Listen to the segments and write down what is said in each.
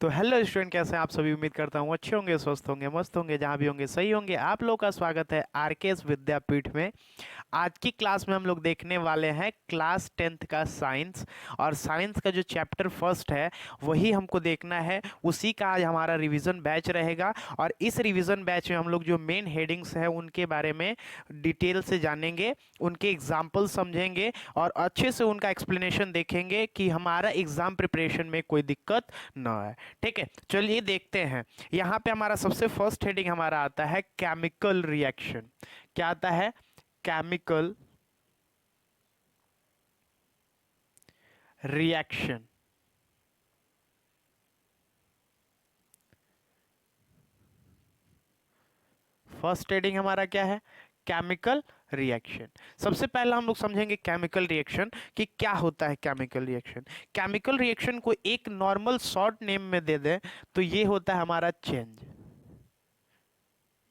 तो hello student, कैसे हैं आप सभी। उम्मीद करता हूँ अच्छे होंगे, स्वस्थ होंगे, मस्त होंगे, जहाँ भी होंगे सही होंगे। आप लोग का स्वागत है आरकेएस विद्यापीठ में। आज की क्लास में हम लोग देखने वाले हैं क्लास 10th का साइंस। और साइंस का जो चैप्टर फर्स्ट है वही हमको देखना है। उसी का आज हमारा रिवीजन बैच रहेगा। और इस रिवीजन बैच में हम लोग जो मेन हेडिंग्स हैं उनके बारे में डिटेल से जानेंगे, उनके एग्जाम्पल समझेंगे और अच्छे से उनका एक्सप्लेनेशन देखेंगे कि हमारा एग्जाम प्रिपरेशन में कोई दिक्कत ना आए। ठीक है, चलिए देखते हैं। यहाँ पे हमारा सबसे फर्स्ट हेडिंग हमारा आता है केमिकल रिएक्शन। क्या आता है? Chemical reaction. फर्स्ट हेडिंग हमारा क्या है? Chemical reaction. सबसे पहला हम लोग समझेंगे केमिकल रिएक्शन कि क्या होता है केमिकल रिएक्शन। केमिकल रिएक्शन को एक नॉर्मल शॉर्ट नेम में दे दें तो ये होता है हमारा चेंज।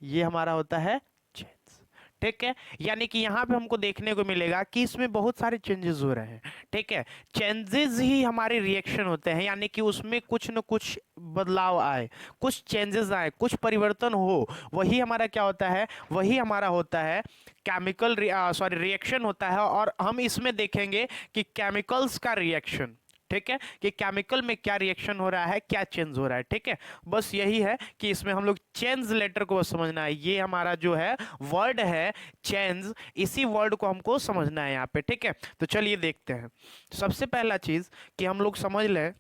ये हमारा होता है चेंज। ठीक है, यानी कि यहां पे हमको देखने को मिलेगा कि इसमें बहुत सारे चेंजेस हो रहे हैं। ठीक है, चेंजेस ही हमारे रिएक्शन होते हैं, यानी कि उसमें कुछ न कुछ बदलाव आए, कुछ चेंजेस आए, कुछ परिवर्तन हो, वही हमारा क्या होता है? वही हमारा होता है केमिकल रिएक्शन होता है। और हम इसमें देखेंगे कि केमिकल्स का रिएक्शन, ठीक है, कि केमिकल में क्या रिएक्शन हो रहा है, क्या चेंज हो रहा है। ठीक है, बस यही है कि इसमें हम लोग चेंज लेटर को बस समझना है। ये हमारा जो है वर्ड है चेंज, इसी वर्ड को हमको समझना है यहाँ पे। ठीक है, तो चलिए देखते हैं। सबसे पहला चीज कि हम लोग समझ लें,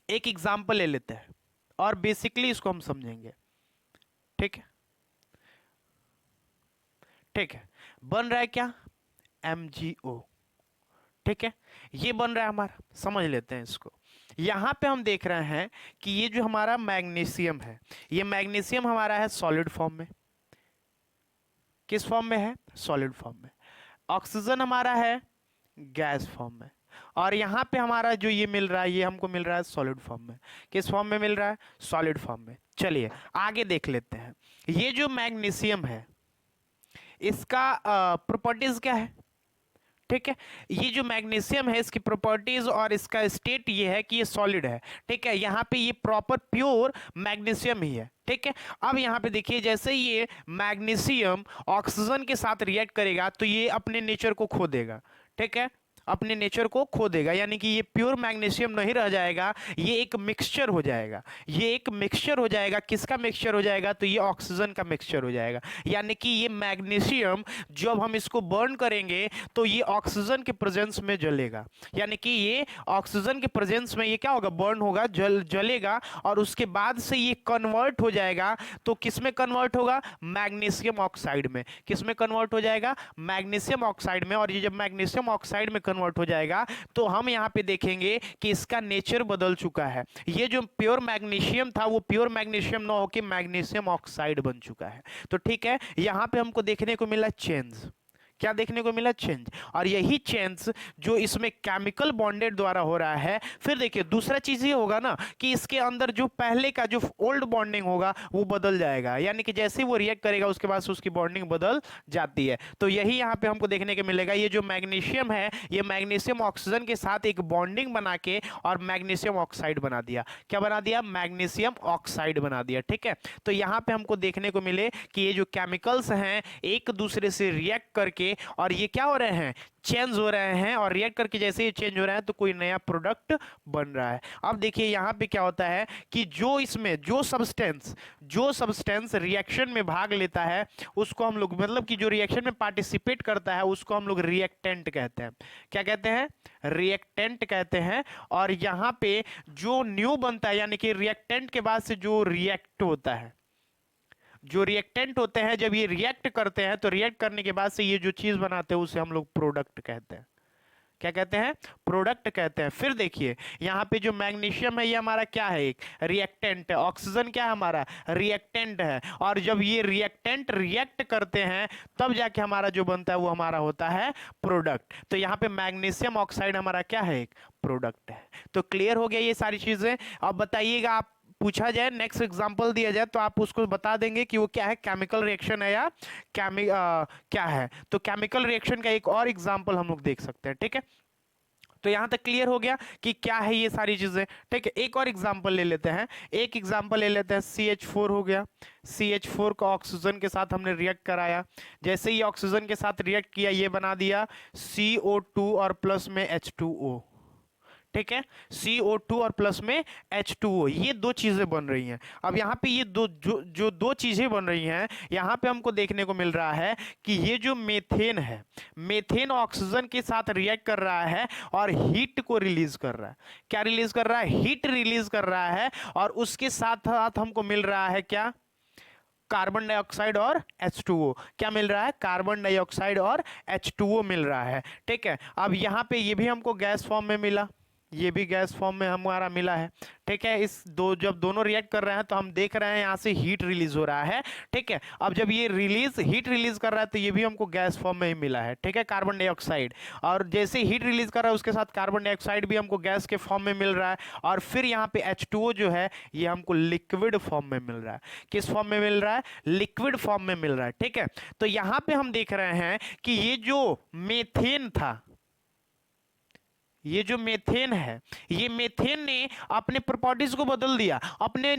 एक एग्जाम्पल ले लेते हैं और बेसिकली इसको हम समझेंगे। ठीक है, ठीक है, बन रहा है क्या? MgO। ठीक है, ये बन रहा है हमारा, समझ लेते हैं इसको। यहां पे हम देख रहे हैं कि ये जो हमारा मैग्नीशियम है, ये मैग्नीशियम हमारा है सॉलिड फॉर्म में। किस फॉर्म में है? सॉलिड फॉर्म में। ऑक्सीजन हमारा है गैस फॉर्म में। और यहां पे हमारा जो ये मिल रहा है, ये हमको मिल रहा है सॉलिड फॉर्म में। किस फॉर्म में मिल रहा है? सॉलिड फॉर्म में। चलिए आगे देख लेते हैं। ये जो मैग्नीशियम है इसका प्रॉपर्टीज क्या है? ठीक है, ये जो मैग्नीशियम है इसकी प्रॉपर्टीज और इसका स्टेट ये है कि ये सॉलिड है। ठीक है, यहाँ पे ये प्रॉपर प्योर मैग्नीशियम ही है। ठीक है, अब यहाँ पे देखिए, जैसे ये मैग्नीशियम ऑक्सीजन के साथ रिएक्ट करेगा तो ये अपने नेचर को खो देगा। ठीक है, अपने नेचर को खो देगा, यानी कि ये प्योर मैग्नीशियम नहीं रह जाएगा, ये एक मिक्सचर हो जाएगा। ये एक मिक्सचर हो जाएगा। किसका मिक्सचर हो जाएगा? तो ये ऑक्सीजन का मिक्सचर हो जाएगा। यानी कि ये मैग्नीशियम जब हम इसको बर्न करेंगे तो ये ऑक्सीजन के प्रेजेंस में जलेगा। यानी कि ये ऑक्सीजन के प्रेजेंस में ये क्या होगा? बर्न होगा, जलेगा। और उसके बाद से ये कन्वर्ट हो जाएगा। तो किस में कन्वर्ट होगा? मैग्नीशियम ऑक्साइड में। किस में कन्वर्ट हो जाएगा? मैग्नीशियम ऑक्साइड में। और ये जब मैग्नीशियम ऑक्साइड में कन्वर्ट हो जाएगा तो हम यहां पे देखेंगे कि इसका नेचर बदल चुका है। ये जो प्योर मैग्नीशियम था वो प्योर मैग्नीशियम ना होकर मैग्नीशियम ऑक्साइड बन चुका है। तो ठीक है, यहां पे हमको देखने को मिला चेंज। क्या देखने को मिला? चेंज। और यही चेंज जो इसमें केमिकल बॉन्डेड द्वारा हो रहा है। फिर देखिए दूसरा चीज ये होगा ना कि इसके अंदर जो पहले का जो ओल्ड बॉन्डिंग होगा वो बदल जाएगा, यानी कि जैसे ही वो रिएक्ट करेगा उसके बाद से उसकी बॉन्डिंग बदल जाती है। तो यही यहाँ पे हमको देखने को मिलेगा। ये जो मैग्नीशियम है ये मैग्नीशियम ऑक्सीजन के साथ एक बॉन्डिंग बना के और मैग्नीशियम ऑक्साइड बना दिया। क्या बना दिया? मैग्नीशियम ऑक्साइड बना दिया। ठीक है, तो यहाँ पे हमको देखने को मिले कि ये जो केमिकल्स हैं एक दूसरे से रिएक्ट करके और ये क्या हो रहे हैं? चेंज हो रहे हैं। और रिएक्ट करके जैसे ही चेंज हो रहा है तो कोई नया प्रोडक्ट बन रहा है। अब देखिए यहां पे क्या होता है कि जो इसमें जो सब्सटेंस रिएक्शन में भाग लेता है उसको हम लोग, मतलब कि जो रिएक्शन में पार्टिसिपेट करता है उसको हम लोग रिएक्टेंट कहते हैं। क्या कहते हैं? रिएक्टेंट कहते हैं। और यहां पे जो न्यू बनता है, यानी कि रिएक्टेंट के बाद से जो रिएक्ट होता है, जो रिएक्टेंट होते हैं जब ये रिएक्ट करते हैं तो रिएक्ट करने के बाद से ये जो चीज बनाते हैं उसे हम लोग प्रोडक्ट कहते हैं। क्या कहते हैं? प्रोडक्ट कहते हैं। फिर देखिए यहाँ पे जो मैग्नीशियम है ये हमारा क्या है? एक रिएक्टेंट है। ऑक्सीजन क्या है? हमारा रिएक्टेंट है। और जब ये रिएक्टेंट रिएक्ट करते हैं तब जाके हमारा जो बनता है वो हमारा होता है प्रोडक्ट। तो यहाँ पे मैग्नीशियम ऑक्साइड हमारा क्या है? एक प्रोडक्ट है। तो क्लियर हो गया ये सारी चीजें। अब बताइएगा, आप पूछा जाए, नेक्स्ट एग्जांपल दिया जाए तो आप उसको बता देंगे कि वो क्या है? केमिकल रिएक्शन है या क्या है? तो केमिकल रिएक्शन का एक और एग्जांपल हम लोग देख सकते हैं। ठीक है, तो यहां तक क्लियर हो गया कि क्या है ये सारी चीजें। ठीक है, एक और एग्जांपल ले लेते हैं। एक एग्जांपल ले लेते हैं, CH4 हो गया। CH4 को ऑक्सीजन के साथ हमने रिएक्ट कराया, जैसे ही ऑक्सीजन के साथ रिएक्ट किया ये बना दिया CO2 और प्लस में H2O। ठीक है, CO2 और प्लस में H2O, ये दो चीजें बन रही हैं। अब यहाँ पे ये दो जो दो चीजें बन रही हैं, यहाँ पे हमको देखने को मिल रहा है कि ये जो मेथेन है, मेथेन ऑक्सीजन के साथ रिएक्ट कर रहा है और हीट को रिलीज कर रहा है। क्या रिलीज कर रहा है? हीट रिलीज कर रहा है। और उसके साथ साथ हमको मिल रहा है क्या? कार्बन डाइऑक्साइड और H2O। क्या मिल रहा है? कार्बन डाइऑक्साइड और H2O मिल रहा है। ठीक है, अब यहाँ पे ये भी हमको गैस फॉर्म में मिला, ये भी गैस फॉर्म में हमारा मिला है। ठीक है, इस दो जब दोनों रिएक्ट कर रहे हैं तो हम देख रहे हैं यहाँ से हीट रिलीज हो रहा है। ठीक है, अब जब ये हीट रिलीज कर रहा है तो ये भी हमको गैस फॉर्म में ही मिला है। ठीक है, कार्बन डाइऑक्साइड, और जैसे हीट रिलीज कर रहा है उसके साथ कार्बन डाइऑक्साइड भी हमको गैस के फॉर्म में मिल रहा है। और फिर यहाँ पे H2O जो है ये हमको लिक्विड फॉर्म में मिल रहा है। किस फॉर्म में मिल रहा है? लिक्विड फॉर्म में मिल रहा है। ठीक है, तो यहाँ पे हम देख रहे हैं कि ये जो मेथेन था, ये जो मेथेन है, ये मेथेन ने अपने प्रॉपर्टीज को बदल दिया, अपने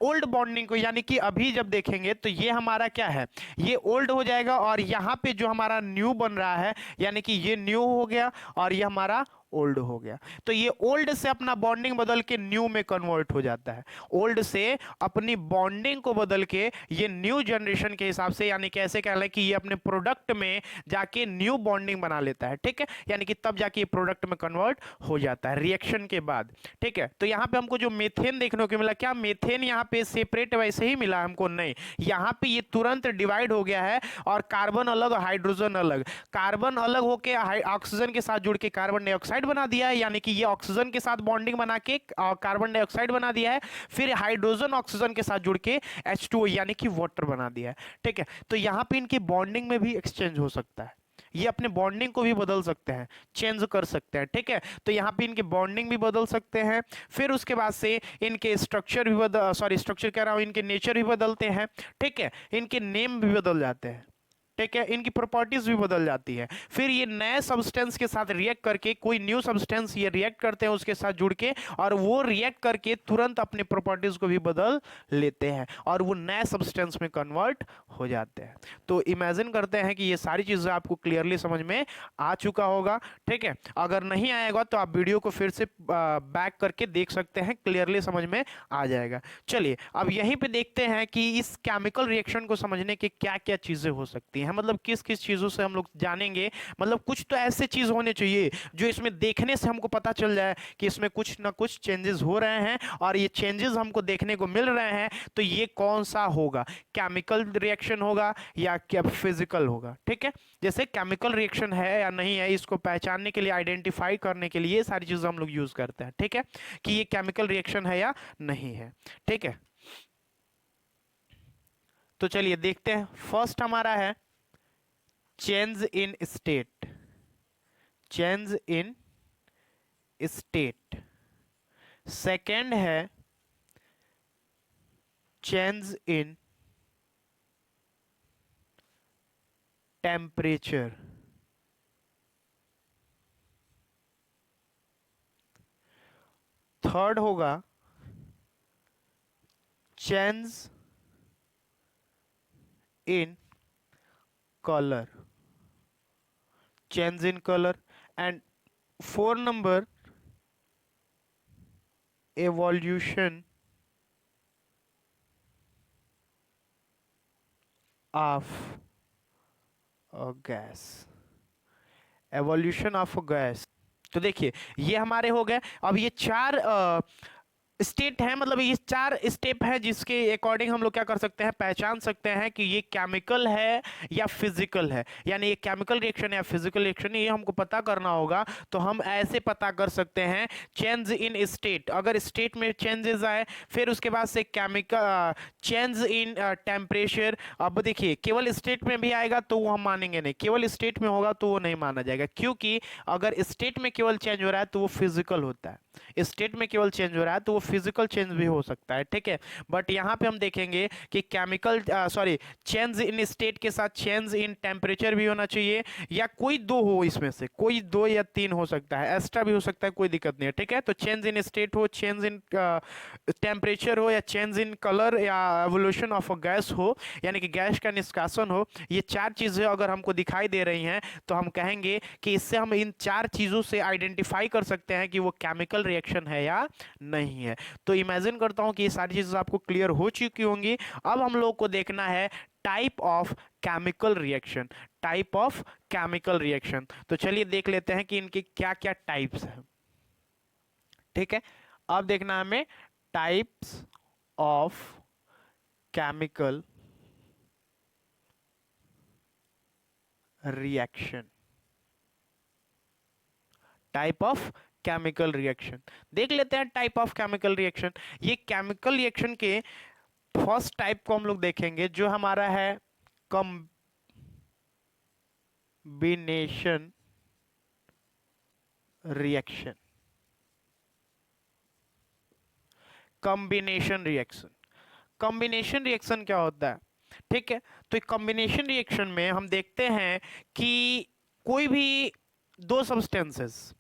ओल्ड बॉन्डिंग को, यानी कि अभी जब देखेंगे तो ये हमारा क्या है? ये ओल्ड हो जाएगा और यहाँ पे जो हमारा न्यू बन रहा है, यानी कि ये न्यू हो गया और ये हमारा ओल्ड हो गया। तो ये ओल्ड से अपना बॉन्डिंग बदल के न्यू में कन्वर्ट हो जाता है। ओल्ड से अपनी बॉन्डिंग को बदल के ये न्यू जनरेशन के हिसाब से, यानी कि ऐसे कह लें कि ये अपने प्रोडक्ट में जाके न्यू बॉन्डिंग बना लेता है। ठीक है, यानी कि तब जाके ये प्रोडक्ट में कन्वर्ट हो जाता है रिएक्शन के बाद। ठीक है, तो यहाँ पे हमको जो मेथेन देखने को मिला, क्या मेथेन यहाँ पे सेपरेट वैसे ही मिला हमको? नहीं, यहाँ पे ये तुरंत डिवाइड हो गया है और कार्बन अलग, हाइड्रोजन अलग, कार्बन अलग होके ऑक्सीजन के साथ जुड़ के कार्बन डाइऑक्साइड बना दिया है, यानी कि ये ऑक्सीजन के साथ बॉन्डिंग बना के कार्बन डाइऑक्साइड बना दिया है। फिर हाइड्रोजन ऑक्सीजन के साथ जुड़ के H2O यानी कि वाटर बना दिया है। ठीक है, तो यहां पे इनकी बॉन्डिंग में भी एक्सचेंज हो सकता है, ये अपने बॉन्डिंग को भी बदल सकते हैं, चेंज कर सकते हैं। ठीक है, तो यहाँ पे इनके बॉन्डिंग भी बदल सकते हैं। फिर उसके बाद से इनके स्ट्रक्चर भी स्ट्रक्चर कह रहा हूँ, इनके नेचर भी बदलते हैं। ठीक है, इनके नेम भी बदल जाते हैं। ठीक है, इनकी प्रॉपर्टीज भी बदल जाती है। फिर ये नए सब्सटेंस के साथ रिएक्ट करके, कोई न्यू सब्सटेंस ये रिएक्ट करते हैं उसके साथ जुड़ के, और वो रिएक्ट करके तुरंत अपने प्रॉपर्टीज को भी बदल लेते हैं और वो नए सब्सटेंस में कन्वर्ट हो जाते हैं। तो इमेजिन करते हैं कि ये सारी चीजें आपको क्लियरली समझ में आ चुका होगा। ठीक है, अगर नहीं आएगा तो आप वीडियो को फिर से बैक करके देख सकते हैं, क्लियरली समझ में आ जाएगा। चलिए अब यहीं पे देखते हैं कि इस केमिकल रिएक्शन को समझने के क्या क्या चीजें हो सकती हैं, मतलब किस किस चीजों से हम लोग जानेंगे। मतलब कुछ तो ऐसे चीज होने चाहिए जो इसमें देखने से हमको पता चल जाए कि इसमें कुछ ना कुछ चेंजेस हो रहे हैं और ये चेंजेस हमको देखने को मिल रहे हैं। तो ये कौन सा होगा? केमिकल रिएक्शन होगा या क्या फिजिकल होगा? ठीक है, जैसे केमिकल रिएक्शन है या नहीं है, इसको पहचानने के लिए, आइडेंटिफाई करने के लिए ये सारी चीजें हम लोग यूज करते हैं। ठीक है, कि ये केमिकल रिएक्शन है या नहीं है। ठीक है, तो चलिए देखते हैं। फर्स्ट हमारा है change in state, change in state. Second है चेंज इन टेम्परेचर। थर्ड होगा change in colour, change in color. And 4 number evolution of a gas, evolution of a gas। तो देखिए ये हमारे हो गए। अब ये चार स्टेट है, मतलब ये चार स्टेप है जिसके अकॉर्डिंग हम लोग क्या कर सकते हैं, पहचान सकते हैं कि ये केमिकल है या फिजिकल है, यानी ये केमिकल रिएक्शन या फिजिकल रिएक्शन, ये हमको पता करना होगा। तो हम ऐसे पता कर सकते हैं, चेंज इन स्टेट, अगर स्टेट में चेंजेस आए, फिर उसके बाद से केमिकल चेंज इन टेम्परेचर। अब देखिए केवल स्टेट में भी आएगा तो वो हम मानेंगे नहीं, केवल स्टेट में होगा तो वो नहीं माना जाएगा, क्योंकि अगर स्टेट में केवल चेंज हो रहा है तो वो फिजिकल होता है, स्टेट में केवल चेंज हो रहा है तो वो फिजिकल चेंज भी हो सकता है, ठीक है। बट यहाँ पे हम देखेंगे कि केमिकल चेंज इन स्टेट के साथ चेंज इन टेम्परेचर भी होना चाहिए, या कोई दो हो, इसमें से कोई दो या तीन हो सकता है, एक्स्ट्रा भी हो सकता है, कोई दिक्कत नहीं है, ठीक है। तो चेंज इन स्टेट हो, चेंज इन टेम्परेचर हो, या चेंज इन कलर, या एवोल्यूशन ऑफ अ गैस हो, यानी कि गैस का निष्कासन हो, ये चार चीजें अगर हमको दिखाई दे रही हैं तो हम कहेंगे कि इससे हम इन चार चीजों से आइडेंटिफाई कर सकते हैं कि वो केमिकल रिएक्शन है या नहीं है। तो इमेजिन करता हूं कि ये सारी चीजें आपको क्लियर हो चुकी होंगी। अब हम लोग को देखना है type of chemical reaction, type of chemical reaction. तो चलिए देख लेते हैं कि इनके क्या क्या टाइप्स हैं, ठीक है। अब देखना है हमें types of chemical reaction, type of chemical reaction देख लेते हैं। टाइप ऑफ केमिकल रिएक्शन, ये केमिकल रिएक्शन के फर्स्ट टाइप को हम लोग देखेंगे जो हमारा है combination reaction. Combination reaction, combination reaction क्या होता है, ठीक है। तो कॉम्बिनेशन रिएक्शन में हम देखते हैं कि कोई भी दो सब्सटेंसेस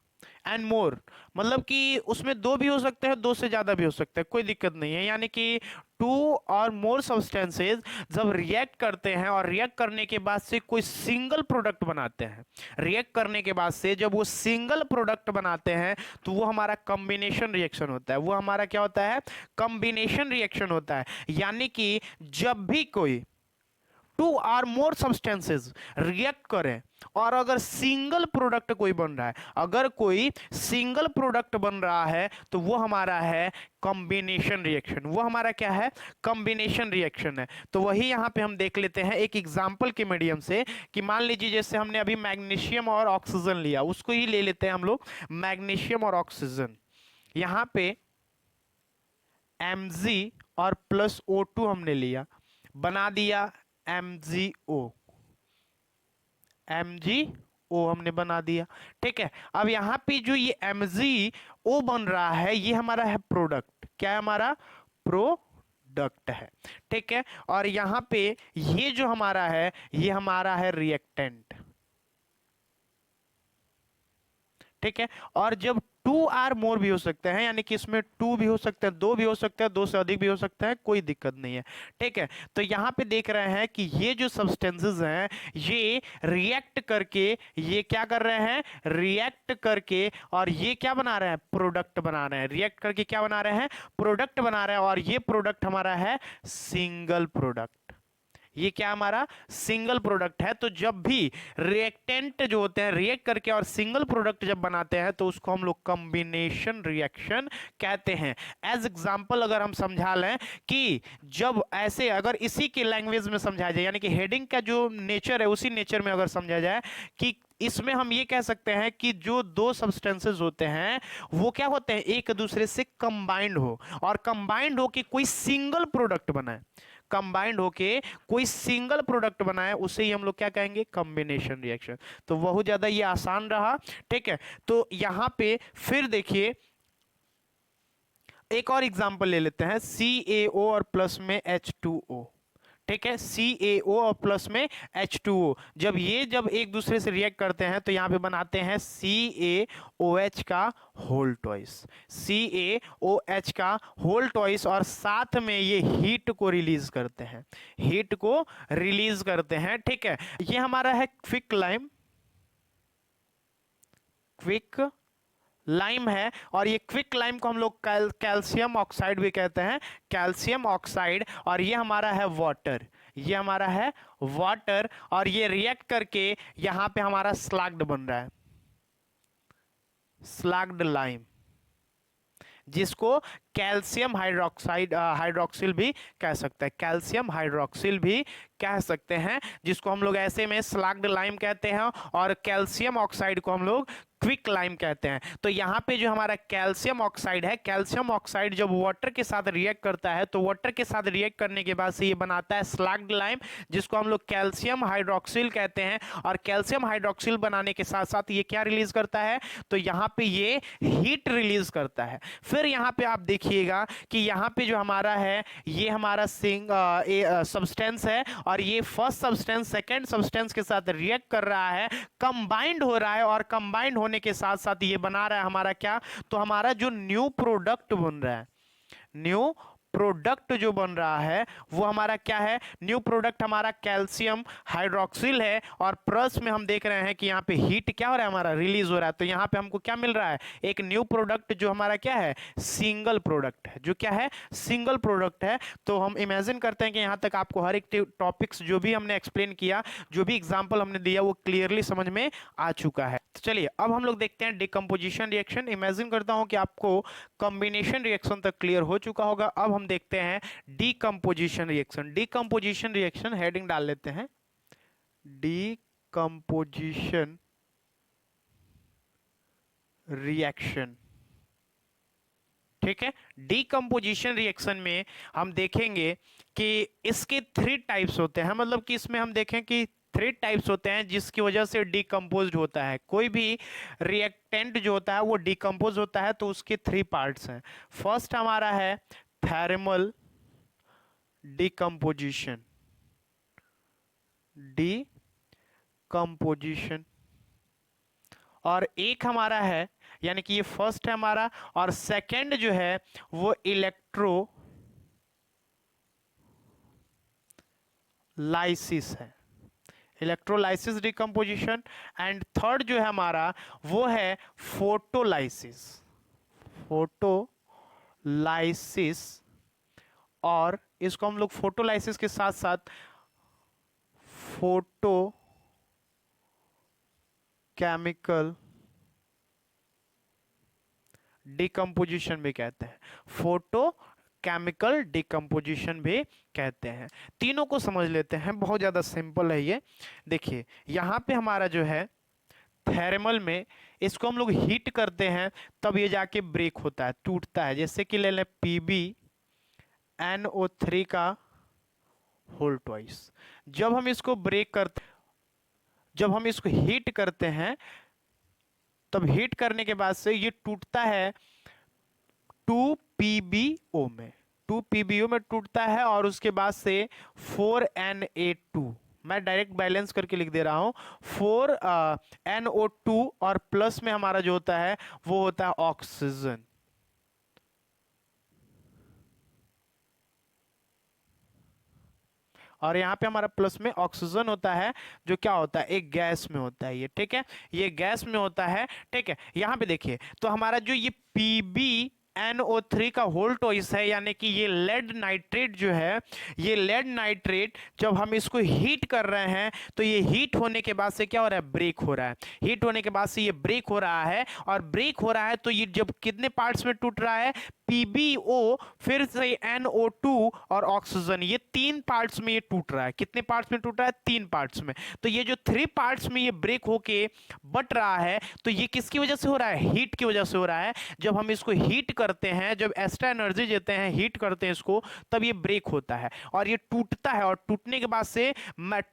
एंड मोर, मतलब कि उसमें दो भी हो सकते हैं, दो से ज्यादा भी हो सकते हैं, कोई दिक्कत नहीं है। यानी कि टू और मोर सब्सटेंसेस जब रिएक्ट करते हैं और रिएक्ट करने के बाद से कोई सिंगल प्रोडक्ट बनाते हैं, रिएक्ट करने के बाद से जब वो सिंगल प्रोडक्ट बनाते हैं तो वो हमारा कॉम्बिनेशन रिएक्शन होता है। वो हमारा क्या होता है, कॉम्बिनेशन रिएक्शन होता है। यानी कि जब भी कोई two or more substances react करें और अगर सिंगल प्रोडक्ट कोई बन रहा है, अगर कोई सिंगल प्रोडक्ट बन रहा है तो वो हमारा है कॉम्बिनेशन रिएक्शन। वो हमारा क्या है, कॉम्बिनेशन रिएक्शन है। तो वही यहां पे हम देख लेते हैं एक एग्जांपल के मीडियम से कि मान लीजिए जैसे हमने अभी मैग्नीशियम और ऑक्सीजन लिया, उसको ही ले लेते हैं हम लोग, मैग्नीशियम और ऑक्सीजन। यहां पे Mg और प्लस O2 हमने लिया, बना दिया MgO, MgO हमने बना दिया, ठीक है। अब यहां पे जो ये MgO बन रहा है ये हमारा है प्रोडक्ट, क्या है हमारा, प्रोडक्ट है, ठीक है। और यहां पे ये जो हमारा है ये हमारा है रिएक्टेंट, ठीक है। और जब टू आर मोर भी हो सकते हैं, यानी कि इसमें टू भी हो सकते हैं, दो भी हो सकते हैं, दो से अधिक भी हो सकते हैं, कोई दिक्कत नहीं है, ठीक है। तो यहां पे देख रहे हैं कि ये जो सब्सटेंसेस हैं ये रिएक्ट करके, ये क्या कर रहे हैं, रिएक्ट करके, और ये क्या बना रहे हैं, प्रोडक्ट बना रहे हैं। रिएक्ट करके क्या बना रहे हैं, प्रोडक्ट बना रहे हैं। और ये प्रोडक्ट हमारा है सिंगल प्रोडक्ट, ये क्या हमारा सिंगल प्रोडक्ट है। तो जब भी रिएक्टेंट जो होते हैं रिएक्ट करके और सिंगल प्रोडक्ट जब बनाते हैं तो उसको हम लोग कॉम्बिनेशन रिएक्शन कहते हैं। एज एग्जांपल अगर हम समझा लें कि जब ऐसे अगर इसी की लैंग्वेज में समझा जाए, यानी कि हेडिंग का जो नेचर है उसी नेचर में अगर समझा जाए कि इसमें हम ये कह सकते हैं कि जो दो सब्सटेंसेस होते हैं वो क्या होते हैं, एक दूसरे से कंबाइंड हो, और कंबाइंड हो के कोई सिंगल प्रोडक्ट बनाए, कंबाइंड होके कोई सिंगल प्रोडक्ट बनाए, उसे ही हम लोग क्या कहेंगे, कॉम्बिनेशन रिएक्शन। तो बहुत ज्यादा ये आसान रहा, ठीक है। तो यहां पे फिर देखिए एक और एग्जांपल ले लेते हैं, CaO और प्लस में H2O, ठीक है। CaO और प्लस में H2O जब एक दूसरे से रिएक्ट करते हैं तो यहां पे बनाते हैं CaOH का होल ट्वाइस, CaOH का होल ट्वाइस, और साथ में ये हीट को रिलीज करते हैं, हीट को रिलीज करते हैं, ठीक है। ये हमारा है क्विक लाइम, क्विक लाइम है। और ये क्विक लाइम को हम लोग कैल्शियम ऑक्साइड भी कहते हैं, कैल्शियम ऑक्साइड। और ये हमारा है वाटर, ये हमारा है वाटर, और ये रिएक्ट करके यहां पे हमारा स्लग्ड बन रहा है, स्लग्ड लाइम, जिसको कैल्शियम हाइड्रोक्साइड हाइड्रोक्सिल भी कह सकते हैं, कैल्शियम हाइड्रोक्सिल भी कह सकते हैं, जिसको हम लोग ऐसे में स्लग्ड लाइम कहते हैं। और कैल्शियम ऑक्साइड को हम लोग क्विक लाइम कहते हैं। तो यहाँ पे जो हमारा कैल्शियम ऑक्साइड है, कैल्शियम ऑक्साइड जब वाटर के साथ रिएक्ट करता है तो वाटर के साथ रिएक्ट करने के बाद से ये बनाता है स्लग्ड लाइम, जिसको हम लोग कैल्शियम हाइड्रोक्सिल कहते हैं। और कैल्शियम हाइड्रोक्सिल बनाने के साथ साथ ये क्या रिलीज करता है, तो यहाँ पे ये हीट रिलीज करता है। फिर यहाँ पे आप देखिएगा कि यहाँ पे जो हमारा है ये हमारा सब्सटेंस है, और ये फर्स्ट सब्सटेंस सेकेंड सब्सटेंस के साथ रिएक्ट कर रहा है, कंबाइंड हो रहा है, और कंबाइंड होने के साथ साथ ये बना रहा है हमारा क्या, तो हमारा जो न्यू प्रोडक्ट बन रहा है, न्यू प्रोडक्ट जो बन रहा है वो हमारा क्या है, न्यू प्रोडक्ट हमारा कैल्शियम हाइड्रोक्सिल है। और प्लस में हम देख रहे हैं कि यहाँ पे हीट क्या हो रहा है, हमारा रिलीज हो रहा है। तो यहाँ पे हमको क्या मिल रहा है, एक न्यू प्रोडक्ट जो हमारा क्या है, सिंगल प्रोडक्ट है, जो क्या है, सिंगल प्रोडक्ट है। तो हम इमेजिन करते हैं कि यहाँ तक आपको हर एक टॉपिक्स जो भी हमने एक्सप्लेन किया, जो भी एग्जाम्पल हमने दिया, वो क्लियरली समझ में आ चुका है। तो चलिए अब हम लोग देखते हैं डिकम्पोजिशन रिएक्शन। इमेजिन करता हूं कि आपको कॉम्बिनेशन रिएक्शन तक क्लियर हो चुका होगा। अब हम देखते हैं decomposition reaction. Decomposition reaction heading डाल लेते हैं, डिकम्पोजिशन रिएक्शन। ठीक है, डिकम्पोजिशन रिएक्शन में हम देखेंगे कि इसके 3 टाइप्स होते हैं। मतलब कि इसमें हम देखें कि 3 टाइप्स होते हैं जिसकी वजह से डिकम्पोज होता है। कोई भी रिएक्टेंट जो होता है वो डिकम्पोज होता है, तो उसके 3 पार्ट्स हैं। फर्स्ट हमारा है थर्मल डिकम्पोजिशन, डिकम्पोजिशन, और एक हमारा है, यानी कि ये फर्स्ट है हमारा, और सेकंड जो है वो इलेक्ट्रोलाइसिस है, इलेक्ट्रोलाइसिस डिकम्पोजिशन। एंड थर्ड जो है हमारा वो है फोटोलाइसिस, फोटोलाइसिस, और इसको हम लोग फोटोलाइसिस के साथ साथ फोटो केमिकल डिकम्पोजिशन भी कहते हैं, फोटो केमिकल डिकम्पोजिशन भी कहते हैं। तीनों को समझ लेते हैं, बहुत ज्यादा सिंपल है ये। देखिए यहां पे हमारा जो है थर्मल में इसको हम लोग हीट करते हैं, तब ये जाके ब्रेक होता है, टूटता है। जैसे कि ले लें PbNO3 का होल ट्वाइस। जब हम इसको ब्रेक करते, जब हम इसको हीट करते हैं, तब हीट करने के बाद से ये टूटता है 2PbO में, 2PbO में टूटता है, और उसके बाद से 4Na2, मैं डायरेक्ट बैलेंस करके लिख दे रहा हूं, 4NO2, और प्लस में हमारा जो होता है वो होता है ऑक्सीजन। और यहाँ पे हमारा प्लस में ऑक्सीजन होता है, जो क्या होता है, एक गैस में होता है ये। ठीक है, ये गैस में होता है। ठीक है, यहाँ पे देखिए तो हमारा जो ये PbNO3 का होल ट्वाइस है, यानी कि ये लेड नाइट्रेट जो है, ये लेड नाइट्रेट जब हम इसको हीट कर रहे हैं, तो ये हीट होने के बाद से क्या हो रहा है, ब्रेक हो रहा है। हीट होने के बाद से ये ब्रेक हो रहा है, और ब्रेक हो रहा है तो ये जब कितने पार्ट्स में टूट रहा है, PbO, फिर से NO2 और ऑक्सीजन, ये 3 पार्ट्स में ये टूट रहा है। कितने पार्ट्स में टूट रहा है, 3 पार्ट्स में। तो ये जो 3 पार्ट्स में ये ब्रेक होके बट रहा है, तो ये किसकी वजह से हो रहा है, हीट की वजह से हो रहा है। जब हम इसको हीट करते हैं, जब एक्स्ट्रा एनर्जी देते हैं, हीट करते हैं इसको, तब ये ब्रेक होता है और ये टूटता है, और टूटने के बाद से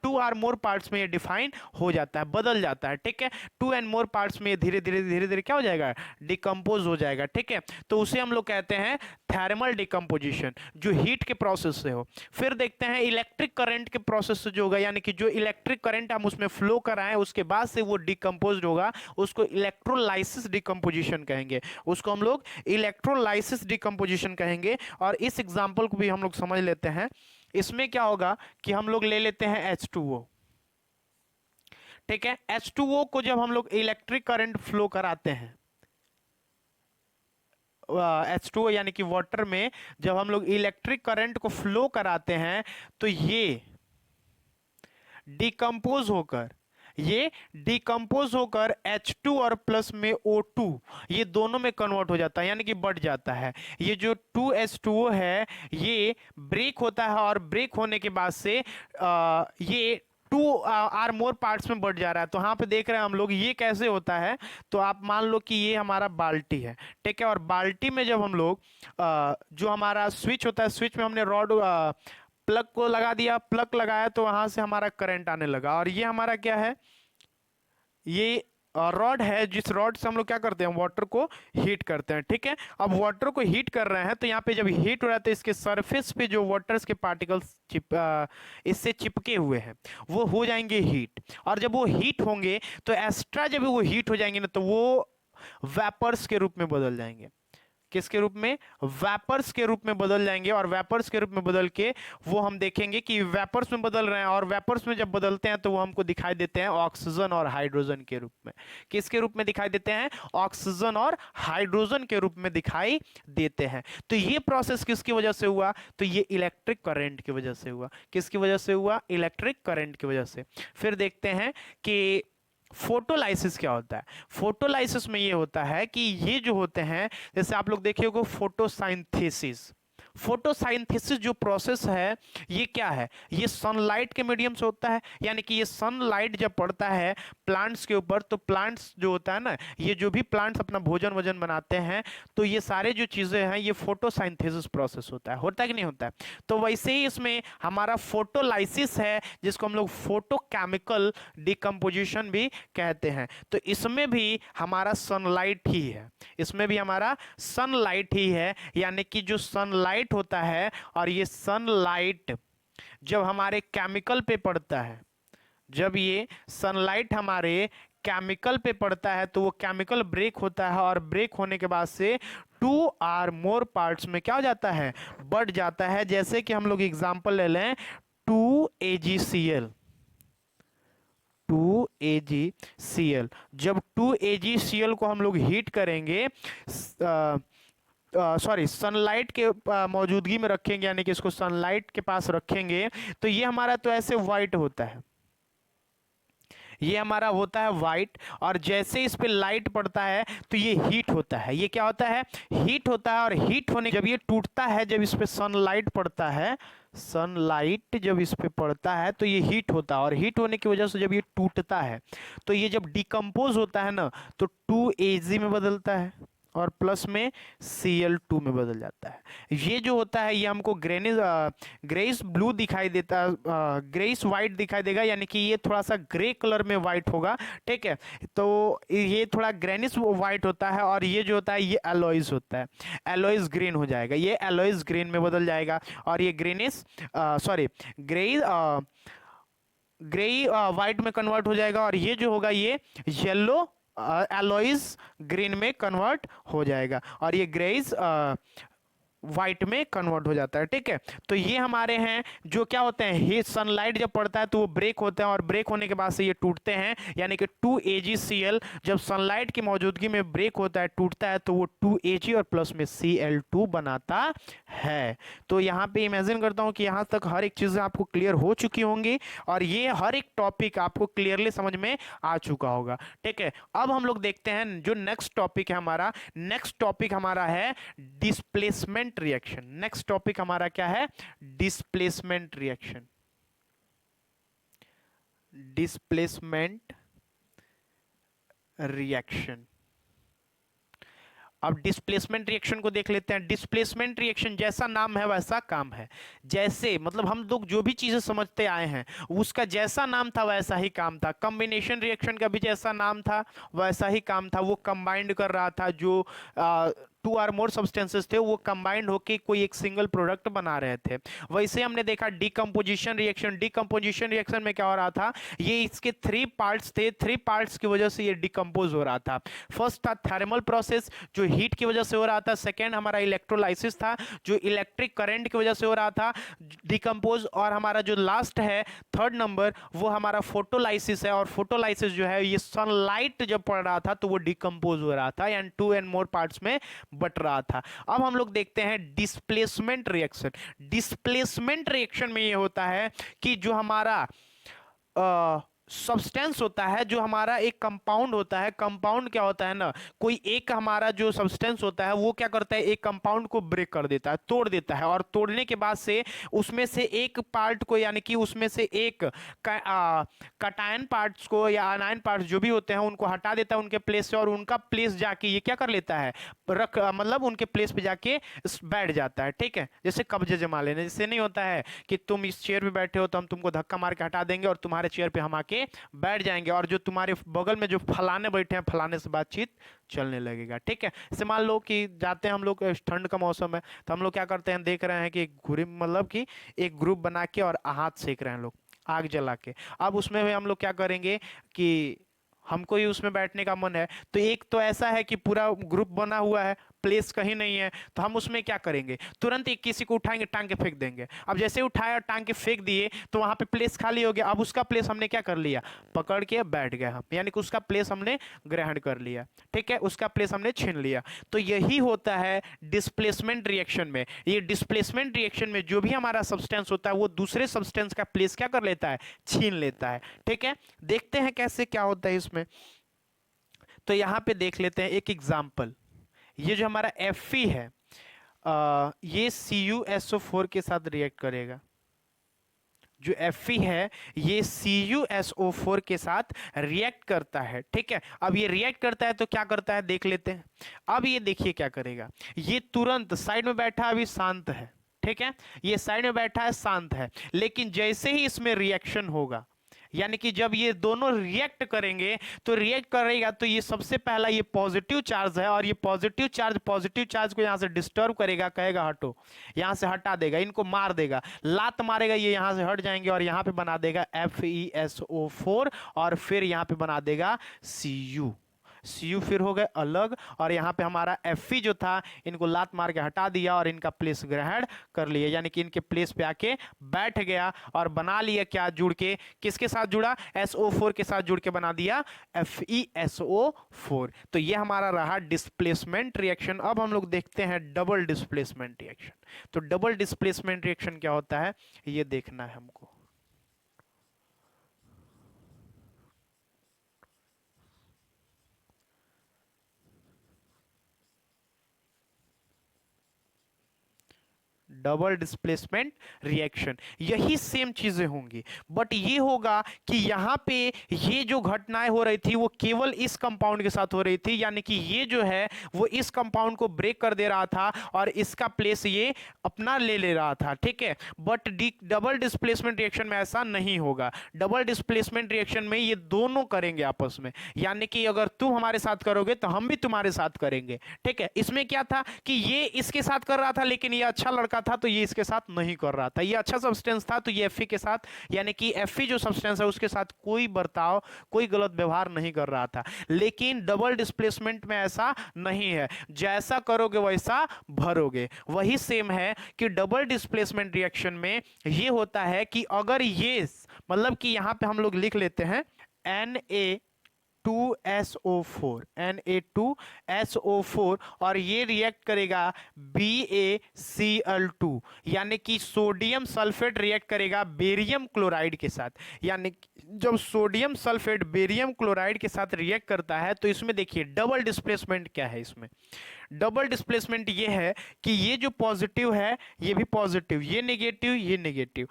2 और मोर पार्ट्स में ये डिफाइन हो जाता है, बदल जाता है। ठीक है, 2 एंड मोर पार्ट्स में धीरे धीरे क्या हो जाएगा, डिकम्पोज हो जाएगा। ठीक है, तो उसे हम लोग कहते हैं थर्मल डिकम्पोजिशन, जो हीट के प्रोसेस से हो। फिर देखते हैं इलेक्ट्रिक करंट के प्रोसेस से जो होगा, यानी कि जो इलेक्ट्रिक करंट हम उसमें फ्लो कराएं, उसके बाद से वो डिकम्पोज होगा, उसको इलेक्ट्रोलाइसिस डिकम्पोजिशन कहेंगे, उसको हम लोग इलेक्ट्रोलाइसिस डिकम्पोजिशन कहेंगे। और इस एग्जांपल को भी हम लोग समझ लेते हैं। इसमें क्या होगा कि हम लोग ले लेते हैं H2O। ठीक है, H2O को जब हम लोग इलेक्ट्रिक करंट फ्लो कराते हैं, H2O यानी कि वाटर में जब हम लोग इलेक्ट्रिक करंट को फ्लो कराते हैं, तो ये डिकम्पोज होकर H2 और प्लस में O2, ये दोनों में कन्वर्ट हो जाता है, यानी कि बढ़ जाता है। ये जो 2H2O है ये ब्रेक होता है, और ब्रेक होने के बाद से ये टू आर मोर पार्ट्स में बढ़ जा रहा है। तो यहाँ पे देख रहे हैं हम लोग ये कैसे होता है। तो आप मान लो कि ये हमारा बाल्टी है, ठीक है, और बाल्टी में जब हम लोग जो हमारा स्विच होता है, स्विच में हमने रॉड प्लग को लगा दिया, प्लग लगाया तो वहां से हमारा करंट आने लगा। और ये हमारा क्या है, ये रॉड है, जिस रॉड से हम लोग क्या करते हैं, वाटर को हीट करते हैं, ठीक है। अब वाटर को हीट कर रहे हैं तो यहाँ पे जब हीट हो रहा है तो इसके सरफेस पे जो वाटर्स के पार्टिकल्स इससे चिपके हुए हैं वो हो जाएंगे हीट। और जब वो हीट होंगे तो एक्स्ट्रा जब वो हीट हो जाएंगे ना तो वो वेपर्स के रूप में बदल जाएंगे। किसके रूप में, वेपर्स के रूप में बदल जाएंगे। और वेपर्स के रूप में बदल के वो हम देखेंगे कि वेपर्स में बदल रहे हैं। और वेपर्स में जब बदलते हैं तो वो हमको दिखाई देते हैं ऑक्सीजन और हाइड्रोजन के रूप में। किसके रूप में दिखाई देते हैं, ऑक्सीजन और हाइड्रोजन के रूप में दिखाई देते हैं। तो ये प्रोसेस किसकी वजह से हुआ, तो ये इलेक्ट्रिक करंट की वजह से हुआ। किसकी वजह से हुआ, इलेक्ट्रिक करंट की वजह से। फिर देखते हैं कि फोटोलाइसिस क्या होता है। फोटोलाइसिस में ये होता है कि ये जो होते हैं, जैसे आप लोग देखिए होगा फोटोसाइंथेसिस। फोटोसाइंथेसिस जो प्रोसेस है ये क्या है, ये सनलाइट के मीडियम से होता है। यानी कि ये सनलाइट जब पड़ता है प्लांट्स के ऊपर तो प्लांट्स जो होता है ना, ये जो भी प्लांट्स अपना भोजन वजन बनाते हैं तो ये सारे जो चीजें हैं ये फोटोसाइंथेसिस प्रोसेस होता है कि नहीं होता है। तो वैसे ही इसमें हमारा फोटोलाइसिस है जिसको हम लोग फोटोकेमिकल डिकम्पोजिशन भी कहते हैं। तो इसमें भी हमारा सनलाइट ही है, इसमें भी हमारा सनलाइट ही है। यानी कि जो सनलाइट होता है, और ये सनलाइट जब हमारे केमिकल पे पड़ता है, जब ये सनलाइट हमारे केमिकल पे पड़ता है तो वो केमिकल ब्रेक होता है। और ब्रेक होने के बाद से टू आर मोर पार्ट्स में क्या हो जाता है, बढ़ जाता है। जैसे कि हम लोग एग्जांपल ले लें 2AgCl, 2AgCl। जब 2AgCl को हम लोग हीट करेंगे, सॉरी सनलाइट के मौजूदगी में रखेंगे, यानी कि इसको सनलाइट के पास रखेंगे तो ये हमारा तो ऐसे व्हाइट होता है, ये हमारा होता है व्हाइट। और जैसे इस पे लाइट पड़ता है तो ये हीट होता है। ये क्या होता है, हीट होता है। और हीट होने जब ये टूटता है, जब इस पे सनलाइट पड़ता है, सनलाइट जब इस पे पड़ता है तो ये हीट होता है। और हीट होने की वजह से जब ये टूटता है तो ये जब डिकम्पोज होता है ना तो 2Ag में बदलता है और प्लस में Cl2 में बदल जाता है। ये जो होता है ये हमको ग्रेइश ब्लू दिखाई देता है, ग्रेइश व्हाइट दिखाई देगा। यानी कि ये थोड़ा सा ग्रे कलर में व्हाइट होगा, ठीक है। तो ये थोड़ा ग्रेनिश व्हाइट होता है। और ये जो होता है ये एलॉइज होता है, एलॉइज ग्रीन हो जाएगा, ये एलॉइज ग्रीन में बदल जाएगा। और ये ग्रीनिश सॉरी ग्रे व्हाइट में कन्वर्ट हो जाएगा। और ये जो होगा ये येलो एलॉइज ग्रीन में कन्वर्ट हो जाएगा। और ये ग्रेइज व्हाइट में कन्वर्ट हो जाता है, ठीक है। तो ये हमारे हैं जो क्या होते हैं, ये सनलाइट जब पड़ता है तो वो ब्रेक होते हैं। और ब्रेक होने के बाद से ये टूटते हैं। यानी कि 2AgCl जब सनलाइट की मौजूदगी में ब्रेक होता है, टूटता है, तो वो 2Ag और प्लस में Cl2 बनाता है। तो यहाँ पे इमेजिन करता हूँ कि यहाँ तक हर एक चीज़ आपको क्लियर हो चुकी होंगी और ये हर एक टॉपिक आपको क्लियरली समझ में आ चुका होगा, ठीक है। अब हम लोग देखते हैं जो नेक्स्ट टॉपिक है हमारा। नेक्स्ट टॉपिक हमारा है डिस्प्लेसमेंट रिएक्शन। नेक्स्ट टॉपिक हमारा क्या है, डिस्प्लेसमेंट रिएक्शन। Displacement reaction. अब डिस्प्लेसमेंट रिएक्शन को देख लेते हैं। डिस्प्लेसमेंट रिएक्शन जैसा नाम है वैसा काम है। जैसे मतलब हम लोग जो भी चीजें समझते आए हैं उसका जैसा नाम था वैसा ही काम था। कॉम्बिनेशन रिएक्शन का भी जैसा नाम था वैसा ही काम था। वो कंबाइंड कर रहा था, जो 2 और मोर सब्सटेंसेस थे वो कंबाइंड होके कोई एक सिंगल प्रोडक्ट बना रहे थे। वैसे हमने देखा डिकम्पोजिशन रिएक्शन। डिकम्पोजिशन रिएक्शन में क्या हो रहा था, ये इसके 3 पार्ट्स थे, 3 पार्ट्स की वजह से ये डिकम्पोज हो रहा था। फर्स्ट था थर्मल प्रोसेस जो हीट की वजह से हो रहा था। सेकेंड हमारा इलेक्ट्रोलाइसिस था जो इलेक्ट्रिक करंट की वजह से हो रहा था डिकम्पोज। और हमारा जो लास्ट है थर्ड नंबर वो हमारा फोटोलाइसिस है। और फोटोलाइसिस जो है ये सनलाइट जब पड़ रहा था तो वो डिकम्पोज हो रहा था, यानी 2 and more पार्ट्स में बट रहा था। अब हम लोग देखते हैं डिस्प्लेसमेंट रिएक्शन। डिस्प्लेसमेंट रिएक्शन में ये होता है कि जो हमारा सब्सटेंस होता है, जो हमारा एक कंपाउंड होता है, कंपाउंड क्या होता है ना, कोई एक हमारा जो सब्सटेंस होता है वो क्या करता है, एक कंपाउंड को ब्रेक कर देता है, तोड़ देता है, और तोड़ने के बाद से उसमें से एक पार्ट को, यानी कि उसमें से एक कटायन पार्ट्स को या आनायन पार्ट्स जो भी होते हैं उनको हटा देता है उनके प्लेस से, और उनका प्लेस जाके ये क्या कर लेता है, मतलब उनके प्लेस पे जाके बैठ जाता है। ठीक है, जैसे कब्जे जमा लेने, जैसे नहीं होता है कि तुम इस चेयर पे बैठे हो तो हम तुमको धक्का मार के हटा देंगे और तुम्हारे चेयर पे हम आके बैठ जाएंगे, और जो तुम्हारे बगल में जो फलाने बैठे हैं फलाने से बातचीत चलने लगेगा। ठीक है, जैसे मान लो कि जाते हैं हम लोग, ठंड का मौसम है तो हम लोग क्या करते हैं, देख रहे हैं कि मतलब कि एक ग्रुप बना के और हाथ सेक रहे हैं लोग आग जला के। अब उसमें भी हम लोग क्या करेंगे कि हमको ही उसमें बैठने का मन है, तो एक तो ऐसा है कि पूरा ग्रुप बना हुआ है, प्लेस कहीं नहीं है, तो हम उसमें क्या करेंगे, तुरंत एक किसी को उठाएंगे, टांग के फेंक देंगे। अब जैसे उठाया और टांग के फेंक दिए तो वहां पे प्लेस खाली हो गया, अब उसका प्लेस हमने क्या कर लिया, पकड़ के बैठ गए हम, यानी कि उसका प्लेस हमने ग्रहण कर लिया। ठीक है, उसका प्लेस हमने छीन लिया। तो यही होता है डिस्प्लेसमेंट रिएक्शन में। ये डिस्प्लेसमेंट रिएक्शन में जो भी हमारा सब्सटेंस होता है वो दूसरे सब्सटेंस का प्लेस क्या कर लेता है, छीन लेता है। ठीक है, देखते हैं कैसे क्या होता है इसमें। तो यहां पे देख लेते हैं एक एग्जाम्पल। ये जो हमारा Fe है, ये CuSO4 के साथ रिएक्ट करेगा। जो Fe है ये CuSO4 के साथ रिएक्ट करता है। ठीक है, अब ये रिएक्ट करता है तो क्या करता है देख लेते हैं। अब ये देखिए क्या करेगा, ये तुरंत साइड में बैठा अभी शांत है। ठीक है, ये साइड में बैठा है शांत है, लेकिन जैसे ही इसमें रिएक्शन होगा, यानी कि जब ये दोनों रिएक्ट करेंगे तो रिएक्ट करेगा तो ये सबसे पहला ये पॉजिटिव चार्ज है, और ये पॉजिटिव चार्ज को यहां से डिस्टर्ब करेगा, कहेगा हटो, यहां से हटा देगा, इनको मार देगा, लात मारेगा, ये यहां से हट जाएंगे और यहां पे बना देगा FeSO4, और फिर यहां पे बना देगा Cu फिर हो गए अलग, और यहाँ पे हमारा Fe जो था इनको लात मार के हटा दिया और इनका प्लेस ग्रहण कर लिया, यानी कि इनके प्लेस पे आके बैठ गया और बना लिया क्या, जुड़ के किसके साथ जुड़ा, SO4 के साथ जुड़ के बना दिया FeSO4। तो ये हमारा रहा डिस्प्लेसमेंट रिएक्शन। अब हम लोग देखते हैं डबल डिस्प्लेसमेंट रिएक्शन। तो डबल डिस्प्लेसमेंट रिएक्शन क्या होता है ये देखना है हमको। डबल डिस्प्लेसमेंट रिएक्शन, यही सेम चीजें होंगी, बट ये होगा कि यहां पे ये जो घटनाएं हो रही थी वो केवल इस कंपाउंड के साथ हो रही थी, यानी कि ये जो है वो इस कंपाउंड को ब्रेक कर दे रहा था और इसका प्लेस ये अपना ले रहा था। ठीक है, बट डबल डिस्प्लेसमेंट रिएक्शन में ऐसा नहीं होगा। डबल डिस्प्लेसमेंट रिएक्शन में ये दोनों करेंगे आपस में, यानी कि अगर तुम हमारे साथ करोगे तो हम भी तुम्हारे साथ करेंगे। ठीक है, इसमें क्या था कि ये इसके साथ कर रहा था, लेकिन ये अच्छा लड़का था तो ये इसके साथ नहीं कर रहा था, ये अच्छा सब्सटेंस था तो ये Fe के साथ, यानी कि Fe जो सब्सटेंस है उसके साथ कोई बर्ताव, कोई गलत व्यवहार नहीं कर रहा था। लेकिन डबल डिस्प्लेसमेंट में ऐसा नहीं है, जैसा करोगे वैसा भरोगे। वही सेम है कि डबल डिस्प्लेसमेंट रिएक्शन में ये होता है कि अगर ये, मतलब कि यहां पे हम लोग लिख लेते हैं Na2SO4 और ये रिएक्ट करेगा BaCl2, यानी कि सोडियम सल्फेट रिएक्ट करेगा बेरियम क्लोराइड के साथ। यानी जब सोडियम सल्फेट बेरियम क्लोराइड के साथ रिएक्ट करता है तो इसमें देखिए डबल डिस्प्लेसमेंट क्या है। इसमें डबल डिस्प्लेसमेंट ये है कि ये जो पॉजिटिव है ये भी पॉजिटिव, ये नेगेटिव, ये नेगेटिव।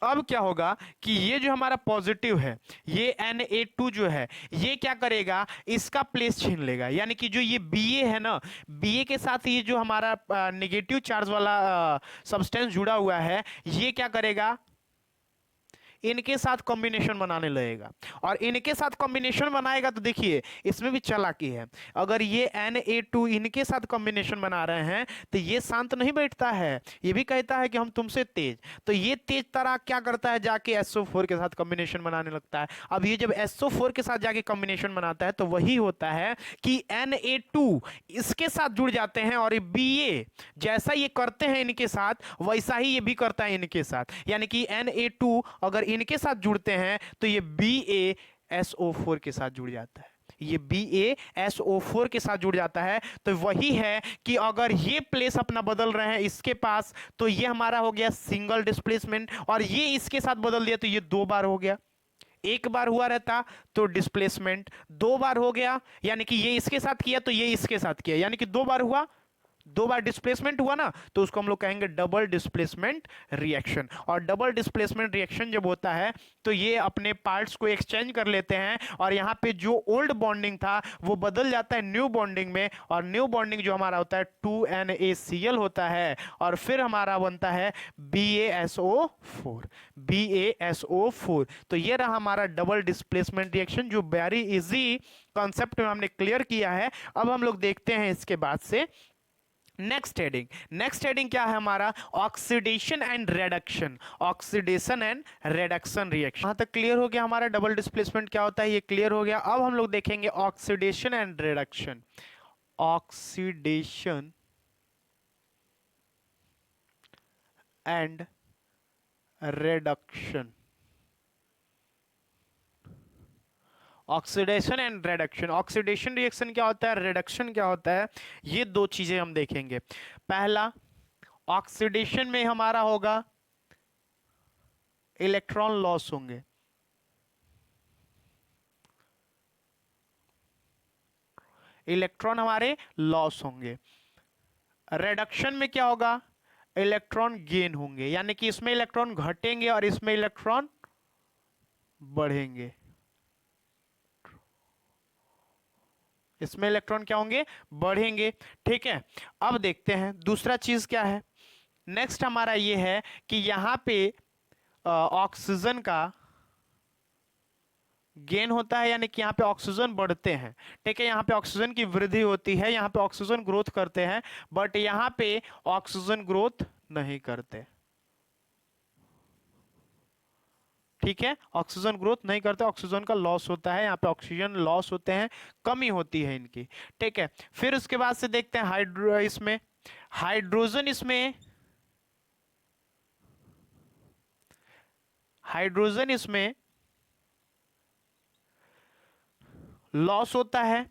अब क्या होगा कि ये जो हमारा पॉजिटिव है, ये Na2 जो है ये क्या करेगा, इसका प्लेस छीन लेगा, यानी कि जो ये Ba है ना, Ba के साथ ये जो हमारा नेगेटिव चार्ज वाला सब्सटेंस जुड़ा हुआ है ये क्या करेगा, इनके साथ कॉम्बिनेशन बनाने लगेगा। और इनके साथ कॉम्बिनेशन बनाएगा तो देखिए इसमें भी चालाकी है। अगर ये Na2 इनके साथ कॉम्बिनेशन बना रहे हैं तो ये शांत नहीं बैठता है, ये भी कहता है कि हम तुमसे तेज। तो ये तेज तरह क्या करता है, जाके SO4 के साथ कॉम्बिनेशन बनाने लगता है। अब ये जब SO4 के साथ जाके कॉम्बिनेशन बनाता है तो वही होता है कि Na2 इसके साथ जुड़ जाते हैं, और ये Ba जैसा ये करते हैं इनके साथ वैसा ही ये भी करता है इनके साथ, यानी कि Na2 अगर इनके साथ जुड़ते हैं तो ये BaSO4 के साथ जुड़ जाता है। ये BaSO4 के साथ जुड़ जाता है। तो वही है कि अगर ये प्लेस अपना बदल रहे हैं इसके पास, तो ये हमारा हो गया सिंगल डिस्प्लेसमेंट, और ये इसके साथ बदल दिया तो ये 2 बार हो गया। एक बार हुआ रहता तो डिस्प्लेसमेंट, 2 बार हो गया यानी कि ये इसके साथ किया तो ये इसके साथ किया, यानी कि 2 बार हुआ, 2 बार डिस्प्लेसमेंट हुआ ना, तो उसको हम लोग कहेंगे डबल डिस्प्लेसमेंट रिएक्शन। और डबल डिस्प्लेसमेंट रिएक्शन जब होता है तो ये अपने पार्ट्स को एक्सचेंज कर लेते हैं, और यहाँ पे जो ओल्ड बॉन्डिंग था वो बदल जाता है न्यू बॉन्डिंग में, और न्यू बॉन्डिंग जो हमारा होता है 2NaCl होता है, और फिर हमारा बनता है BaSO4। BaSO4, तो ये रहा हमारा डबल डिस्प्लेसमेंट रिएक्शन, जो वेरी इजी कॉन्सेप्ट में हमने क्लियर किया है। अब हम लोग देखते हैं इसके बाद से नेक्स्ट हेडिंग। नेक्स्ट हेडिंग क्या है हमारा? Oxidation and reduction. Oxidation and reduction reaction. यहां तक क्लियर हो गया हमारा डबल डिस्प्लेसमेंट क्या होता है, ये क्लियर हो गया। अब हम लोग देखेंगे oxidation and reduction. Oxidation and reduction. Oxidation and reduction. Oxidation reaction क्या होता है, रिडक्शन क्या होता है, ये दो चीजें हम देखेंगे। पहला, ऑक्सीडेशन में हमारा होगा इलेक्ट्रॉन लॉस होंगे, इलेक्ट्रॉन हमारे लॉस होंगे। रिडक्शन में क्या होगा, इलेक्ट्रॉन गेन होंगे, यानी कि इसमें इलेक्ट्रॉन घटेंगे और इसमें इलेक्ट्रॉन बढ़ेंगे। इसमें इलेक्ट्रॉन क्या होंगे, बढ़ेंगे। ठीक है, अब देखते हैं दूसरा चीज क्या है। नेक्स्ट हमारा ये है कि यहां पे ऑक्सीजन का गेन होता है, यानी कि यहाँ पे ऑक्सीजन बढ़ते हैं। ठीक है, यहाँ पे ऑक्सीजन की वृद्धि होती है, यहाँ पे ऑक्सीजन ग्रोथ करते हैं, बट यहाँ पे ऑक्सीजन ग्रोथ नहीं करते। ठीक है, ऑक्सीजन ग्रोथ नहीं करते, ऑक्सीजन का लॉस होता है, यहाँ पे ऑक्सीजन लॉस होते हैं, कमी होती है इनकी। ठीक है, फिर उसके बाद से देखते हैं इसमें हाइड्रोजन, इसमें हाइड्रोजन इसमें लॉस होता है,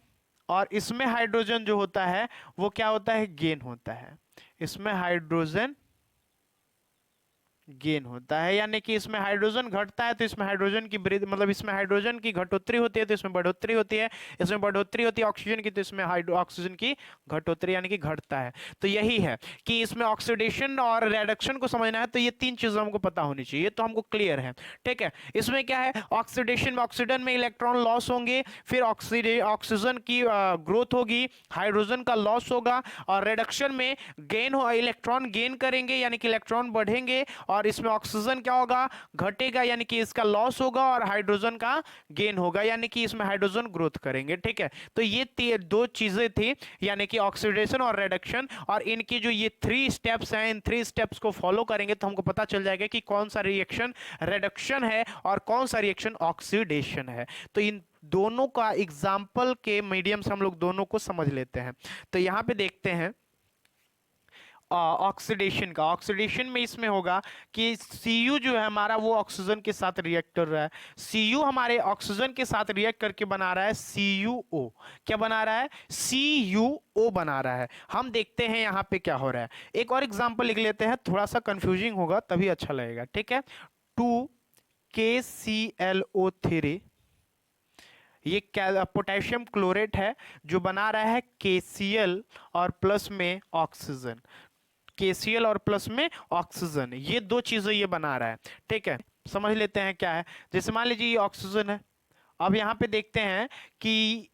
और इसमें हाइड्रोजन जो होता है वो क्या होता है, गेन होता है। इसमें हाइड्रोजन गेन होता है, यानी कि इसमें हाइड्रोजन घटता है तो इसमें हाइड्रोजन की वृद्धि, मतलब इसमें हाइड्रोजन की घटोत्तरी होती है तो इसमें बढ़ोतरी होती है, इसमें बढ़ोतरी होती है ऑक्सीजन की तो इसमें ऑक्सीजन की घटोत्तरी, यानी कि घटता है। तो यही है कि इसमें ऑक्सीडेशन और रिडक्शन को समझना है तो ये तीन चीजें हमको पता होनी चाहिए, ये तो हमको क्लियर है। ठीक है, इसमें क्या है, ऑक्सीडेशन में ऑक्सीजन में इलेक्ट्रॉन लॉस होंगे, फिर ऑक्सीजन की ग्रोथ होगी, हाइड्रोजन का लॉस होगा, और रिडक्शन में गेन हो, इलेक्ट्रॉन गेन करेंगे यानी कि इलेक्ट्रॉन बढ़ेंगे, और इसमें ऑक्सीजन क्या होगा, घटेगा, यानी कि इसका लॉस होगा, और हाइड्रोजन का गेन होगा, यानी कि इसमें हाइड्रोजन ग्रोथ करेंगे। ठीक है, तो ये दो चीजें थी, यानी कि ऑक्सीडेशन और रिडक्शन, और इनकी जो ये 3 स्टेप्स हैं, इन 3 स्टेप्स को फॉलो करेंगे तो हमको पता चल जाएगा कि कौन सा रिएक्शन रिडक्शन है और कौन सा रिएक्शन ऑक्सीडेशन है। तो इन दोनों का एग्जाम्पल के मीडियम से हम लोग दोनों को समझ लेते हैं। तो यहां पे देखते हैं ऑक्सीडेशन का। ऑक्सीडेशन में इसमें होगा कि Cu जो है हमारा वो ऑक्सीजन के साथ रिएक्ट कर रहा है, Cu हमारे ऑक्सीजन के साथ रिएक्ट करके बना रहा है CuO। क्या बना रहा है, CuO बना रहा है। हम देखते हैं यहाँ पे क्या हो रहा है, एक और एग्जांपल लिख लेते हैं, थोड़ा सा कंफ्यूजिंग होगा तभी अच्छा लगेगा। ठीक है, 2KClO3, ये पोटेशियम क्लोरेट है जो बना रहा है KCl और प्लस में ऑक्सीजन, KCl और प्लस में ऑक्सीजन, ये दो चीजें ये बना रहा है। ठीक है, समझ लेते हैं क्या है। जैसे मान लीजिए ये ऑक्सीजन है, अब यहां पे देखते हैं कि,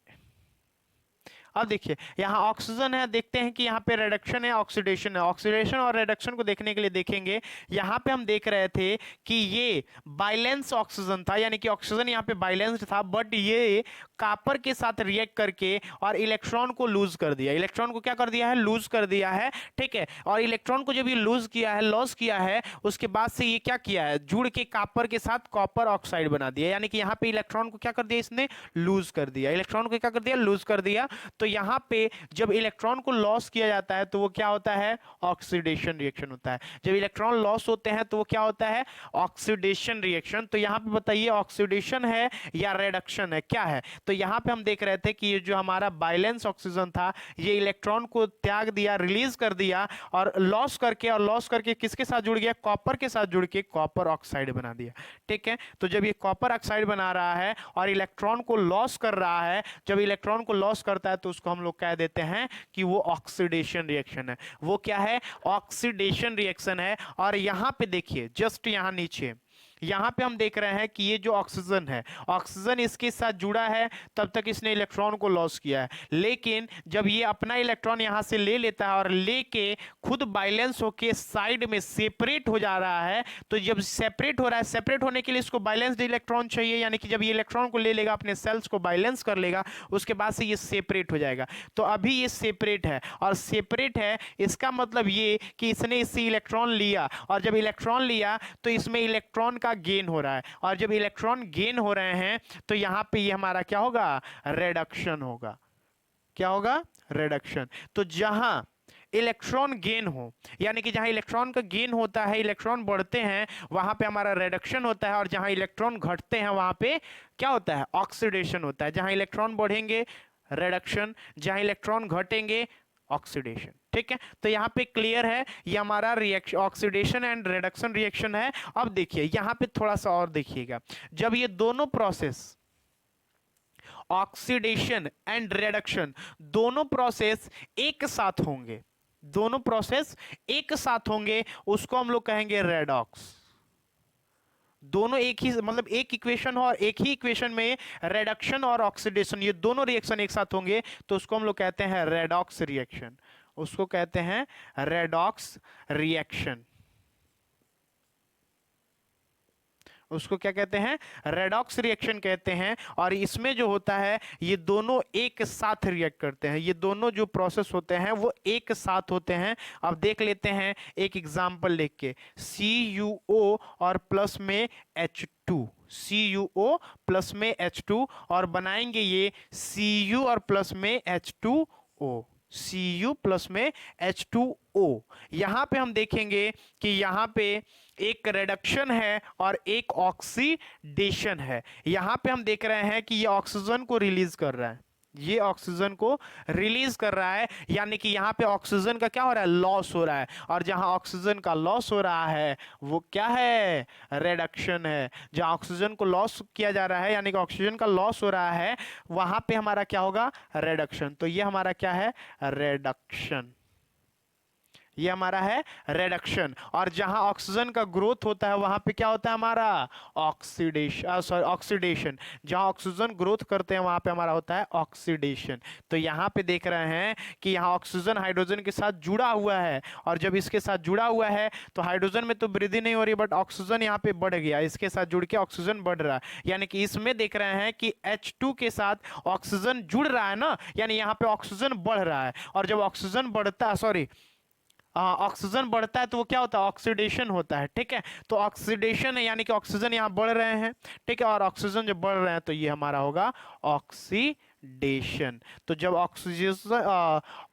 अब देखिए यहाँ ऑक्सीजन है, देखते हैं कि यहाँ पे रिडक्शन है, ऑक्सीडेशन है। ऑक्सीडेशन और रिडक्शन को देखने के लिए देखेंगे, यहाँ पे हम देख रहे थे कि ये बाइलेंस ऑक्सीजन था, यानी कि ऑक्सीजन यहाँ पे बाइलेंस था, बट ये कॉपर के साथ रिएक्ट करके और इलेक्ट्रॉन को लूज कर दिया, इलेक्ट्रॉन को क्या कर दिया है, लूज कर दिया है। ठीक है, और इलेक्ट्रॉन को जब ये लूज किया है, लॉस किया है, उसके बाद से ये क्या किया है, जुड़ के कॉपर के साथ कॉपर ऑक्साइड बना दिया, यानी कि यहाँ पे इलेक्ट्रॉन को क्या कर दिया, इसने लूज कर दिया, इलेक्ट्रॉन को क्या कर दिया, लूज कर दिया। तो यहाँ पे जब इलेक्ट्रॉन को लॉस किया जाता है तो वो क्या होता है, ऑक्सीडेशन रिएक्शन होता है। जब इलेक्ट्रॉन लॉस होते हैं तो वो क्या होता है, ऑक्सीडेशन रिएक्शन। तो यहाँ पे बताइए ऑक्सीडेशन है या रिडक्शन है, क्या है। तो यहाँ पे हम देख रहे थे कि ये जो हमारा बैलेंस ऑक्सीजन था ये इलेक्ट्रॉन को त्याग दिया, रिलीज कर दिया और लॉस करके किसके साथ जुड़ गया, कॉपर के साथ जुड़ के कॉपर ऑक्साइड बना दिया। ठीक है, तो जब ये कॉपर ऑक्साइड बना रहा है और इलेक्ट्रॉन को लॉस कर रहा है, जब इलेक्ट्रॉन को लॉस करता है तो उसको हम लोग कह देते हैं कि वो ऑक्सीडेशन रिएक्शन है। वो क्या है, ऑक्सीडेशन रिएक्शन है। और यहां पे देखिए जस्ट यहां नीचे यहां पे हम देख रहे हैं कि ये जो ऑक्सीजन है, ऑक्सीजन इसके साथ जुड़ा है, तब तक इसने इलेक्ट्रॉन को लॉस किया है। लेकिन जब ये अपना इलेक्ट्रॉन यहां से ले लेता है और लेके खुद बैलेंस होके साइड में सेपरेट हो जा रहा है, तो जब सेपरेट हो रहा है, सेपरेट होने के लिए इसको बैलेंस्ड इलेक्ट्रॉन चाहिए, यानी कि जब ये इलेक्ट्रॉन को ले लेगा, अपने सेल्स को बैलेंस कर लेगा, उसके बाद से ये सेपरेट हो जाएगा। तो अभी ये सेपरेट है, और सेपरेट है इसका मतलब ये कि इसने इससे इलेक्ट्रॉन लिया, और जब इलेक्ट्रॉन लिया तो इसमें इलेक्ट्रॉन का गेन हो रहा है, और जब इलेक्ट्रॉन गेन हो रहे हैं तो यहां पे ये हमारा क्या होगा, रिडक्शन होगा। क्या होगा, रिडक्शन। तो जहां इलेक्ट्रॉन गेन हो, यानी कि जहां इलेक्ट्रॉन का गेन होता है, इलेक्ट्रॉन बढ़ते हैं, वहां पे हमारा रिडक्शन होता है, और जहां इलेक्ट्रॉन घटते हैं वहां पे क्या होता है, ऑक्सीडेशन होता है। जहां इलेक्ट्रॉन बढ़ेंगे रिडक्शन, जहां इलेक्ट्रॉन घटेंगे ऑक्सीडेशन। ठीक है, तो यहां पे क्लियर है, ये हमारा reaction oxidation and reduction reaction है। अब देखिए यहां पे थोड़ा सा और देखिएगा, जब ये दोनों प्रोसेस ऑक्सीडेशन एंड रिडक्शन दोनों प्रोसेस एक साथ होंगे, दोनों प्रोसेस एक साथ होंगे, उसको हम लोग कहेंगे रेडॉक्स। दोनों एक ही मतलब एक इक्वेशन हो और एक ही इक्वेशन में रिडक्शन और ऑक्सीडेशन ये दोनों रिएक्शन एक साथ होंगे, तो उसको हम लोग कहते हैं रेडॉक्स रिएक्शन। उसको कहते हैं रेडॉक्स रिएक्शन। उसको क्या कहते हैं, रेडॉक्स रिएक्शन कहते हैं। और इसमें जो होता है ये दोनों एक साथ रिएक्ट करते हैं, ये दोनों जो प्रोसेस होते हैं वो एक साथ होते हैं। अब देख लेते हैं एक एग्जांपल लिख के, CuO और प्लस में H2, CuO प्लस में H2, और बनाएंगे ये Cu और प्लस में H2O, Cu प्लस में H2O। यहां पे हम देखेंगे कि यहां पे एक रिडक्शन है और एक ऑक्सीडेशन है। यहां पे हम देख रहे हैं कि ये ऑक्सीजन को रिलीज कर रहा है, ये ऑक्सीजन को रिलीज कर रहा है, यानी कि यहां पे ऑक्सीजन का क्या हो रहा है, लॉस हो रहा है। और जहां ऑक्सीजन का लॉस हो रहा है वो क्या है, रिडक्शन है। जहां ऑक्सीजन को लॉस किया जा रहा है यानी कि ऑक्सीजन का लॉस हो रहा है, वहां पे हमारा क्या होगा, रिडक्शन। तो ये हमारा क्या है, रिडक्शन। ये हमारा है रिडक्शन। और जहां ऑक्सीजन का ग्रोथ होता है वहां पे क्या होता है हमारा, ऑक्सीडेशन। जहां ऑक्सीजन ग्रोथ करते हैं वहां पे हमारा होता है ऑक्सीडेशन। तो यहां पे देख रहे हैं कि यहां ऑक्सीजन हाइड्रोजन के साथ जुड़ा हुआ है, और जब इसके साथ जुड़ा हुआ है तो हाइड्रोजन में तो वृद्धि नहीं हो रही, बट ऑक्सीजन यहाँ पे बढ़ गया, इसके साथ जुड़ के ऑक्सीजन बढ़ रहा है। यानी कि इसमें देख रहे हैं कि H2 के साथ ऑक्सीजन जुड़ रहा है ना, यानी यहाँ पे ऑक्सीजन बढ़ रहा है। और जब ऑक्सीजन बढ़ता है, सॉरी ऑक्सीजन बढ़ता है तो वो क्या होता है, ऑक्सीडेशन होता है। ठीक है, तो ऑक्सीडेशन है यानी कि ऑक्सीजन यहाँ बढ़ रहे हैं। ठीक है, और ऑक्सीजन जब बढ़ रहे हैं तो ये हमारा होगा ऑक्सीडेशन। तो जब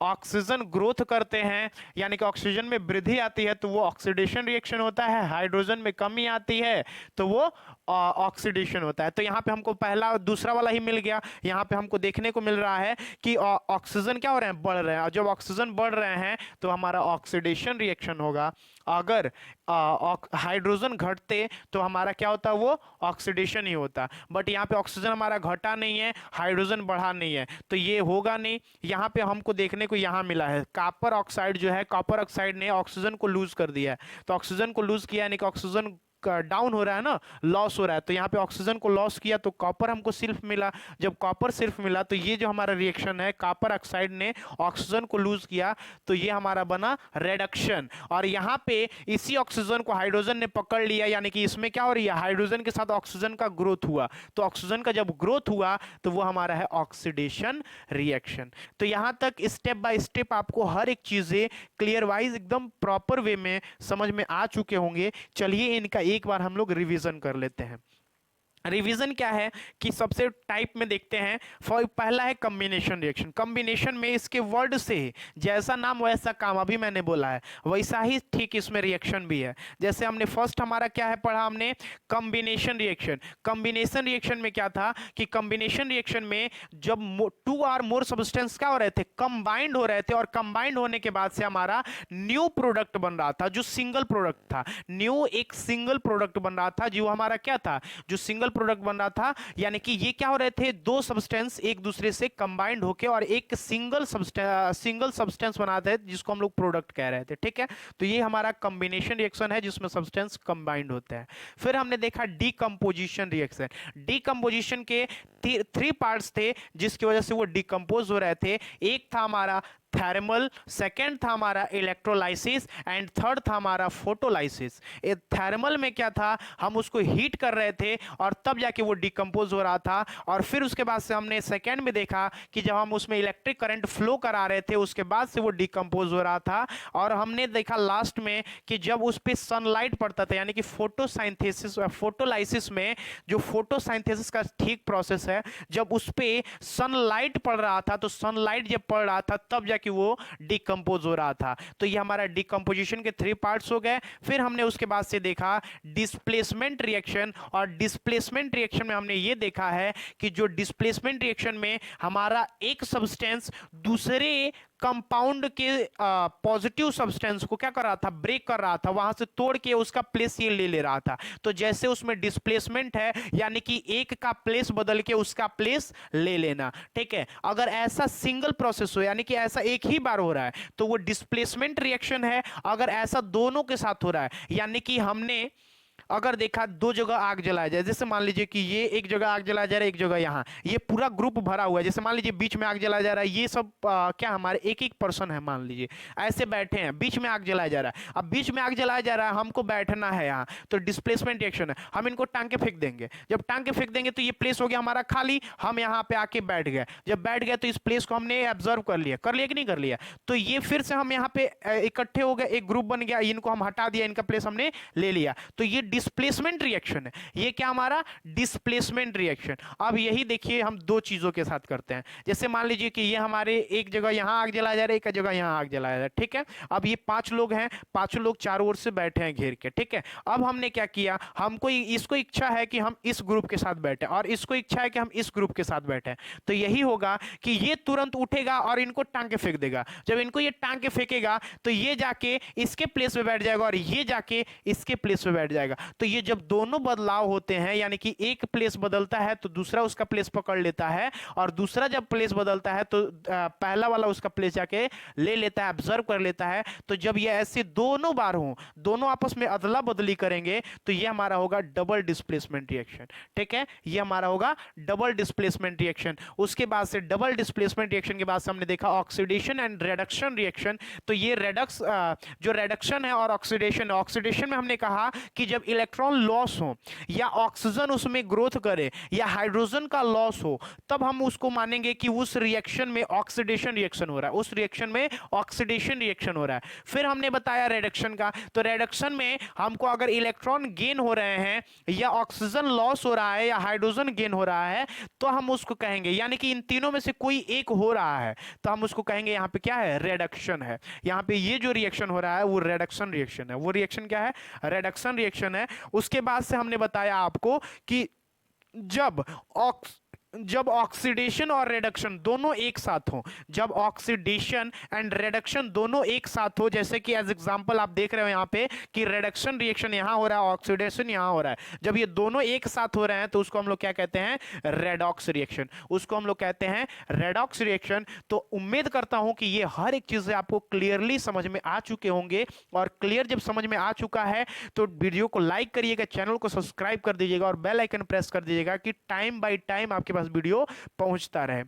ऑक्सीजन ग्रोथ करते हैं यानी कि ऑक्सीजन में वृद्धि आती है तो वो ऑक्सीडेशन रिएक्शन होता है, हाइड्रोजन में कमी आती है तो वो ऑक्सीडेशन होता है। तो यहाँ पे हमको पहला दूसरा वाला ही मिल गया। यहाँ पे हमको देखने को मिल रहा है कि ऑक्सीजन क्या हो रहे हैं, बढ़ रहे हैं, और जब ऑक्सीजन बढ़ रहे हैं तो हमारा ऑक्सीडेशन रिएक्शन होगा। अगर हाइड्रोजन घटते तो हमारा क्या होता, वो ऑक्सीडेशन ही होता। बट यहाँ पे ऑक्सीजन हमारा घटा नहीं है, हाइड्रोजन बढ़ा नहीं है, तो ये होगा नहीं। यहाँ पे हमको देखने को यहाँ मिला है कॉपर ऑक्साइड जो है, कॉपर ऑक्साइड ने ऑक्सीजन को लूज कर दिया है। तो ऑक्सीजन को लूज किया यानी कि ऑक्सीजन डाउन हो रहा है ना, लॉस हो रहा है। तो यहाँ पे ऑक्सीजन को लॉस किया तो कॉपर हमको सिर्फ मिला। जब कॉपर सिर्फ मिला तो ये जो हमारा रिएक्शन है, कॉपर ऑक्साइड ने ऑक्सीजन को लूज किया तो ये हमारा बना रिडक्शन। और यहाँ पे इसी ऑक्सीजन को हाइड्रोजन ने पकड़ लिया, यानी कि इसमें क्या हो रही है, हाइड्रोजन के साथ ऑक्सीजन का ग्रोथ हुआ। तो ऑक्सीजन का जब ग्रोथ हुआ तो वो हमारा है ऑक्सीडेशन रिएक्शन। तो यहाँ तक स्टेप बाय स्टेप आपको हर एक चीजें क्लियर वाइज एकदम प्रॉपर वे में समझ में आ चुके होंगे। चलिए इनका एक बार हम लोग रिवीजन कर लेते हैं। रिवीजन क्या है कि सबसे टाइप में देखते हैं। पहला है कॉम्बिनेशन रिएक्शन। कॉम्बिनेशन में इसके वर्ड से ही जैसा नाम वैसा काम, अभी मैंने बोला है वैसा ही ठीक इसमें रिएक्शन भी है। जैसे हमने फर्स्ट हमारा क्या है पढ़ा हमने, कॉम्बिनेशन रिएक्शन। कॉम्बिनेशन रिएक्शन में क्या था कि कॉम्बिनेशन रिएक्शन में जब टू और मोर सब्सटेंस क्या हो रहे थे, कंबाइंड हो रहे थे, और कंबाइंड होने के बाद से हमारा न्यू प्रोडक्ट बन रहा था जो सिंगल प्रोडक्ट था। न्यू एक सिंगल प्रोडक्ट बन रहा था जो हमारा क्या था, जो सिंगल प्रोडक्ट बन रहा था। यानी कि ये क्या हो रहे थे, दो सब्सटेंस एक दूसरे से कंबाइंड होके और एक सिंगल सब्सटेंस बनाते हैं जिसको हम लोग प्रोडक्ट कह रहे थे। ठीक है, तो ये हमारा कॉम्बिनेशन रिएक्शन है जिसमें सब्सटेंस कंबाइंड होते हैं। फिर हमने देखा डीकंपोजिशन रिएक्शन। डीकंपोजिशन के थ्री पार्ट्स थे जिसकी वजह से वो डिकम्पोज हो रहे थे। एक था हमारा थर्मल, सेकेंड था हमारा इलेक्ट्रोलाइसिस, एंड थर्ड था हमारा फोटोलाइसिस। थर्मल में क्या था, हम उसको हीट कर रहे थे और तब जाके वो डिकम्पोज हो रहा था। और फिर उसके बाद से हमने सेकेंड में देखा कि जब हम उसमें इलेक्ट्रिक करंट फ्लो करा रहे थे उसके बाद से वो डिकम्पोज हो रहा था। और हमने देखा लास्ट में कि जब उस पर सनलाइट पड़ता था, यानी कि फोटोसाइंथेसिस, फोटोलाइसिस में जो फोटोसाइंथेसिस का ठीक प्रोसेस है, जब उस पर सनलाइट पड़ रहा था, तो सनलाइट जब पड़ रहा था तब जाके कि वो डिकम्पोज हो रहा था। तो ये हमारा डिकम्पोजिशन के थ्री पार्ट्स हो गए। फिर हमने उसके बाद से देखा डिस्प्लेसमेंट रिएक्शन, और डिस्प्लेसमेंट रिएक्शन में हमने ये देखा है कि जो डिस्प्लेसमेंट रिएक्शन में हमारा एक सब्सटेंस दूसरे कंपाउंड के पॉजिटिव सब्सटेंस को क्या कर रहा था, ब्रेक कर रहा था, वहां से तोड़ के उसका प्लेस ये ले रहा था। तो जैसे उसमें डिस्प्लेसमेंट है, यानी कि एक का प्लेस बदल के उसका प्लेस ले लेना। ठीक है, अगर ऐसा सिंगल प्रोसेस हो, यानी कि ऐसा एक ही बार हो रहा है, तो वो डिस्प्लेसमेंट रिएक्शन है। अगर ऐसा दोनों के साथ हो रहा है, यानी कि हमने अगर देखा दो जगह आग जलाया जाए, जैसे मान लीजिए कि ये एक जगह आग जलाया जा रहा है, एक जगह यहाँ, ये पूरा ग्रुप भरा हुआ है। जैसे मान लीजिए बीच में आग जलाया जा रहा है, ये सब क्या हमारे एक एक पर्सन है, मान लीजिए ऐसे बैठे हैं, बीच में आग जलाया जा रहा है। अब बीच में आग जलाया जा रहा है, हमको बैठना है यहाँ, तो डिस्प्लेसमेंट रिएक्शन है, हम इनको टांग के फेंक देंगे। जब टांग के फेंक देंगे तो ये प्लेस हो गया हमारा खाली, हम यहाँ पे आके बैठ गए। जब बैठ गए तो इस प्लेस को हमने ऑब्जर्व कर लिया कि नहीं कर लिया, तो ये फिर से हम यहाँ पे इकट्ठे हो गए, एक ग्रुप बन गया, इनको हम हटा दिया, इनका प्लेस हमने ले लिया। तो ये डिस्प्लेसमेंट रिएक्शन है। ये क्या हमारा डिस्प्लेसमेंट रिएक्शन। अब यही देखिए हम दो चीजों के साथ करते हैं। जैसे मान लीजिए कि ये हमारे एक जगह यहां आग जलाया जा रहा है, एक जगह यहां आग जलाया जा रहा है। ठीक है, अब ये पांच लोग हैं, पांचों लोग चारों ओर से बैठे हैं घेर के। ठीक है, अब हमने क्या किया, हमको इसको इच्छा है कि हम इस ग्रुप के साथ बैठे, और इसको इच्छा है कि हम इस ग्रुप के साथ बैठे। तो यही होगा कि ये तुरंत उठेगा और इनको टांग के फेंक देगा। जब इनको ये टांग के फेंकेगा तो ये जाके इसके प्लेस पे बैठ जाएगा और ये जाके इसके प्लेस पे बैठ जाएगा। तो ये जब दोनों बदलाव होते हैं, यानी कि एक प्लेस बदलता है तो दूसरा उसका प्लेस पकड़ लेता है, और दूसरा जब प्लेस बदलता है तो पहला वाला उसका प्लेस जाके ले लेता है, ऑब्जर्व कर लेता है। तो जब ये ऐसे दोनों बार हो, दोनों आपस में अदला बदली करेंगे, तो ये हमारा होगा डबल डिस्प्लेसमेंट रिएक्शन। ठीक है, ये हमारा होगा डबल डिस्प्लेसमेंट रिएक्शन। उसके बाद से डबल डिस्प्लेसमेंट रिएक्शन के बाद से हमने देखा ऑक्सीडेशन एंड रिडक्शन रिएक्शन। तो ये जो रिडक्शन है और ऑक्सीडेशन है, ऑक्सीडेशन में हमने कहा कि जब इलेक्ट्रॉन लॉस हो, या ऑक्सीजन उसमें ग्रोथ करे, या हाइड्रोजन का लॉस हो, तब हम उसको मानेंगे कि उस रिएक्शन में ऑक्सीडेशन रिएक्शन हो रहा है, उस रिएक्शन में ऑक्सीडेशन रिएक्शन हो रहा है। फिर हमने बताया रिडक्शन का, तो रिडक्शन में हमको अगर इलेक्ट्रॉन गेन हो रहे हैं, या ऑक्सीजन लॉस हो रहा है, या हाइड्रोजन गेन हो रहा है, तो हम उसको कहेंगे, यानी कि इन तीनों में से कोई एक हो रहा है, तो हम उसको कहेंगे यहां पे क्या है, रिडक्शन है। यहां पे ये जो रिएक्शन हो रहा है वो रिडक्शन रिएक्शन है। वो रिएक्शन क्या है, रिडक्शन रिएक्शन है। उसके बाद से हमने बताया आपको कि जब ऑक्सीडेशन और रिडक्शन दोनों एक साथ हो, जब ऑक्सीडेशन एंड रिडक्शन दोनों एक साथ हो, जैसे कि एज एग्जांपल आप देख रहे हो यहाँ पे कि रिडक्शन रिएक्शन यहाँ हो रहा है, ऑक्सीडेशन यहाँ हो रहा है, जब ये दोनों एक साथ हो रहे हैं तो उसको हम लोग क्या कहते हैं, रेडॉक्स रिएक्शन। उसको हम लोग कहते हैं रेडॉक्स रिएक्शन। तो उम्मीद करता हूं कि ये हर एक चीज आपको क्लियरली समझ में आ चुके होंगे, और क्लियर जब समझ में आ चुका है तो वीडियो को लाइक करिएगा, चैनल को सब्सक्राइब कर दीजिएगा और बेल आइकन प्रेस कर दीजिएगा कि टाइम बाय टाइम आपके पास वीडियो पहुंचता रहे।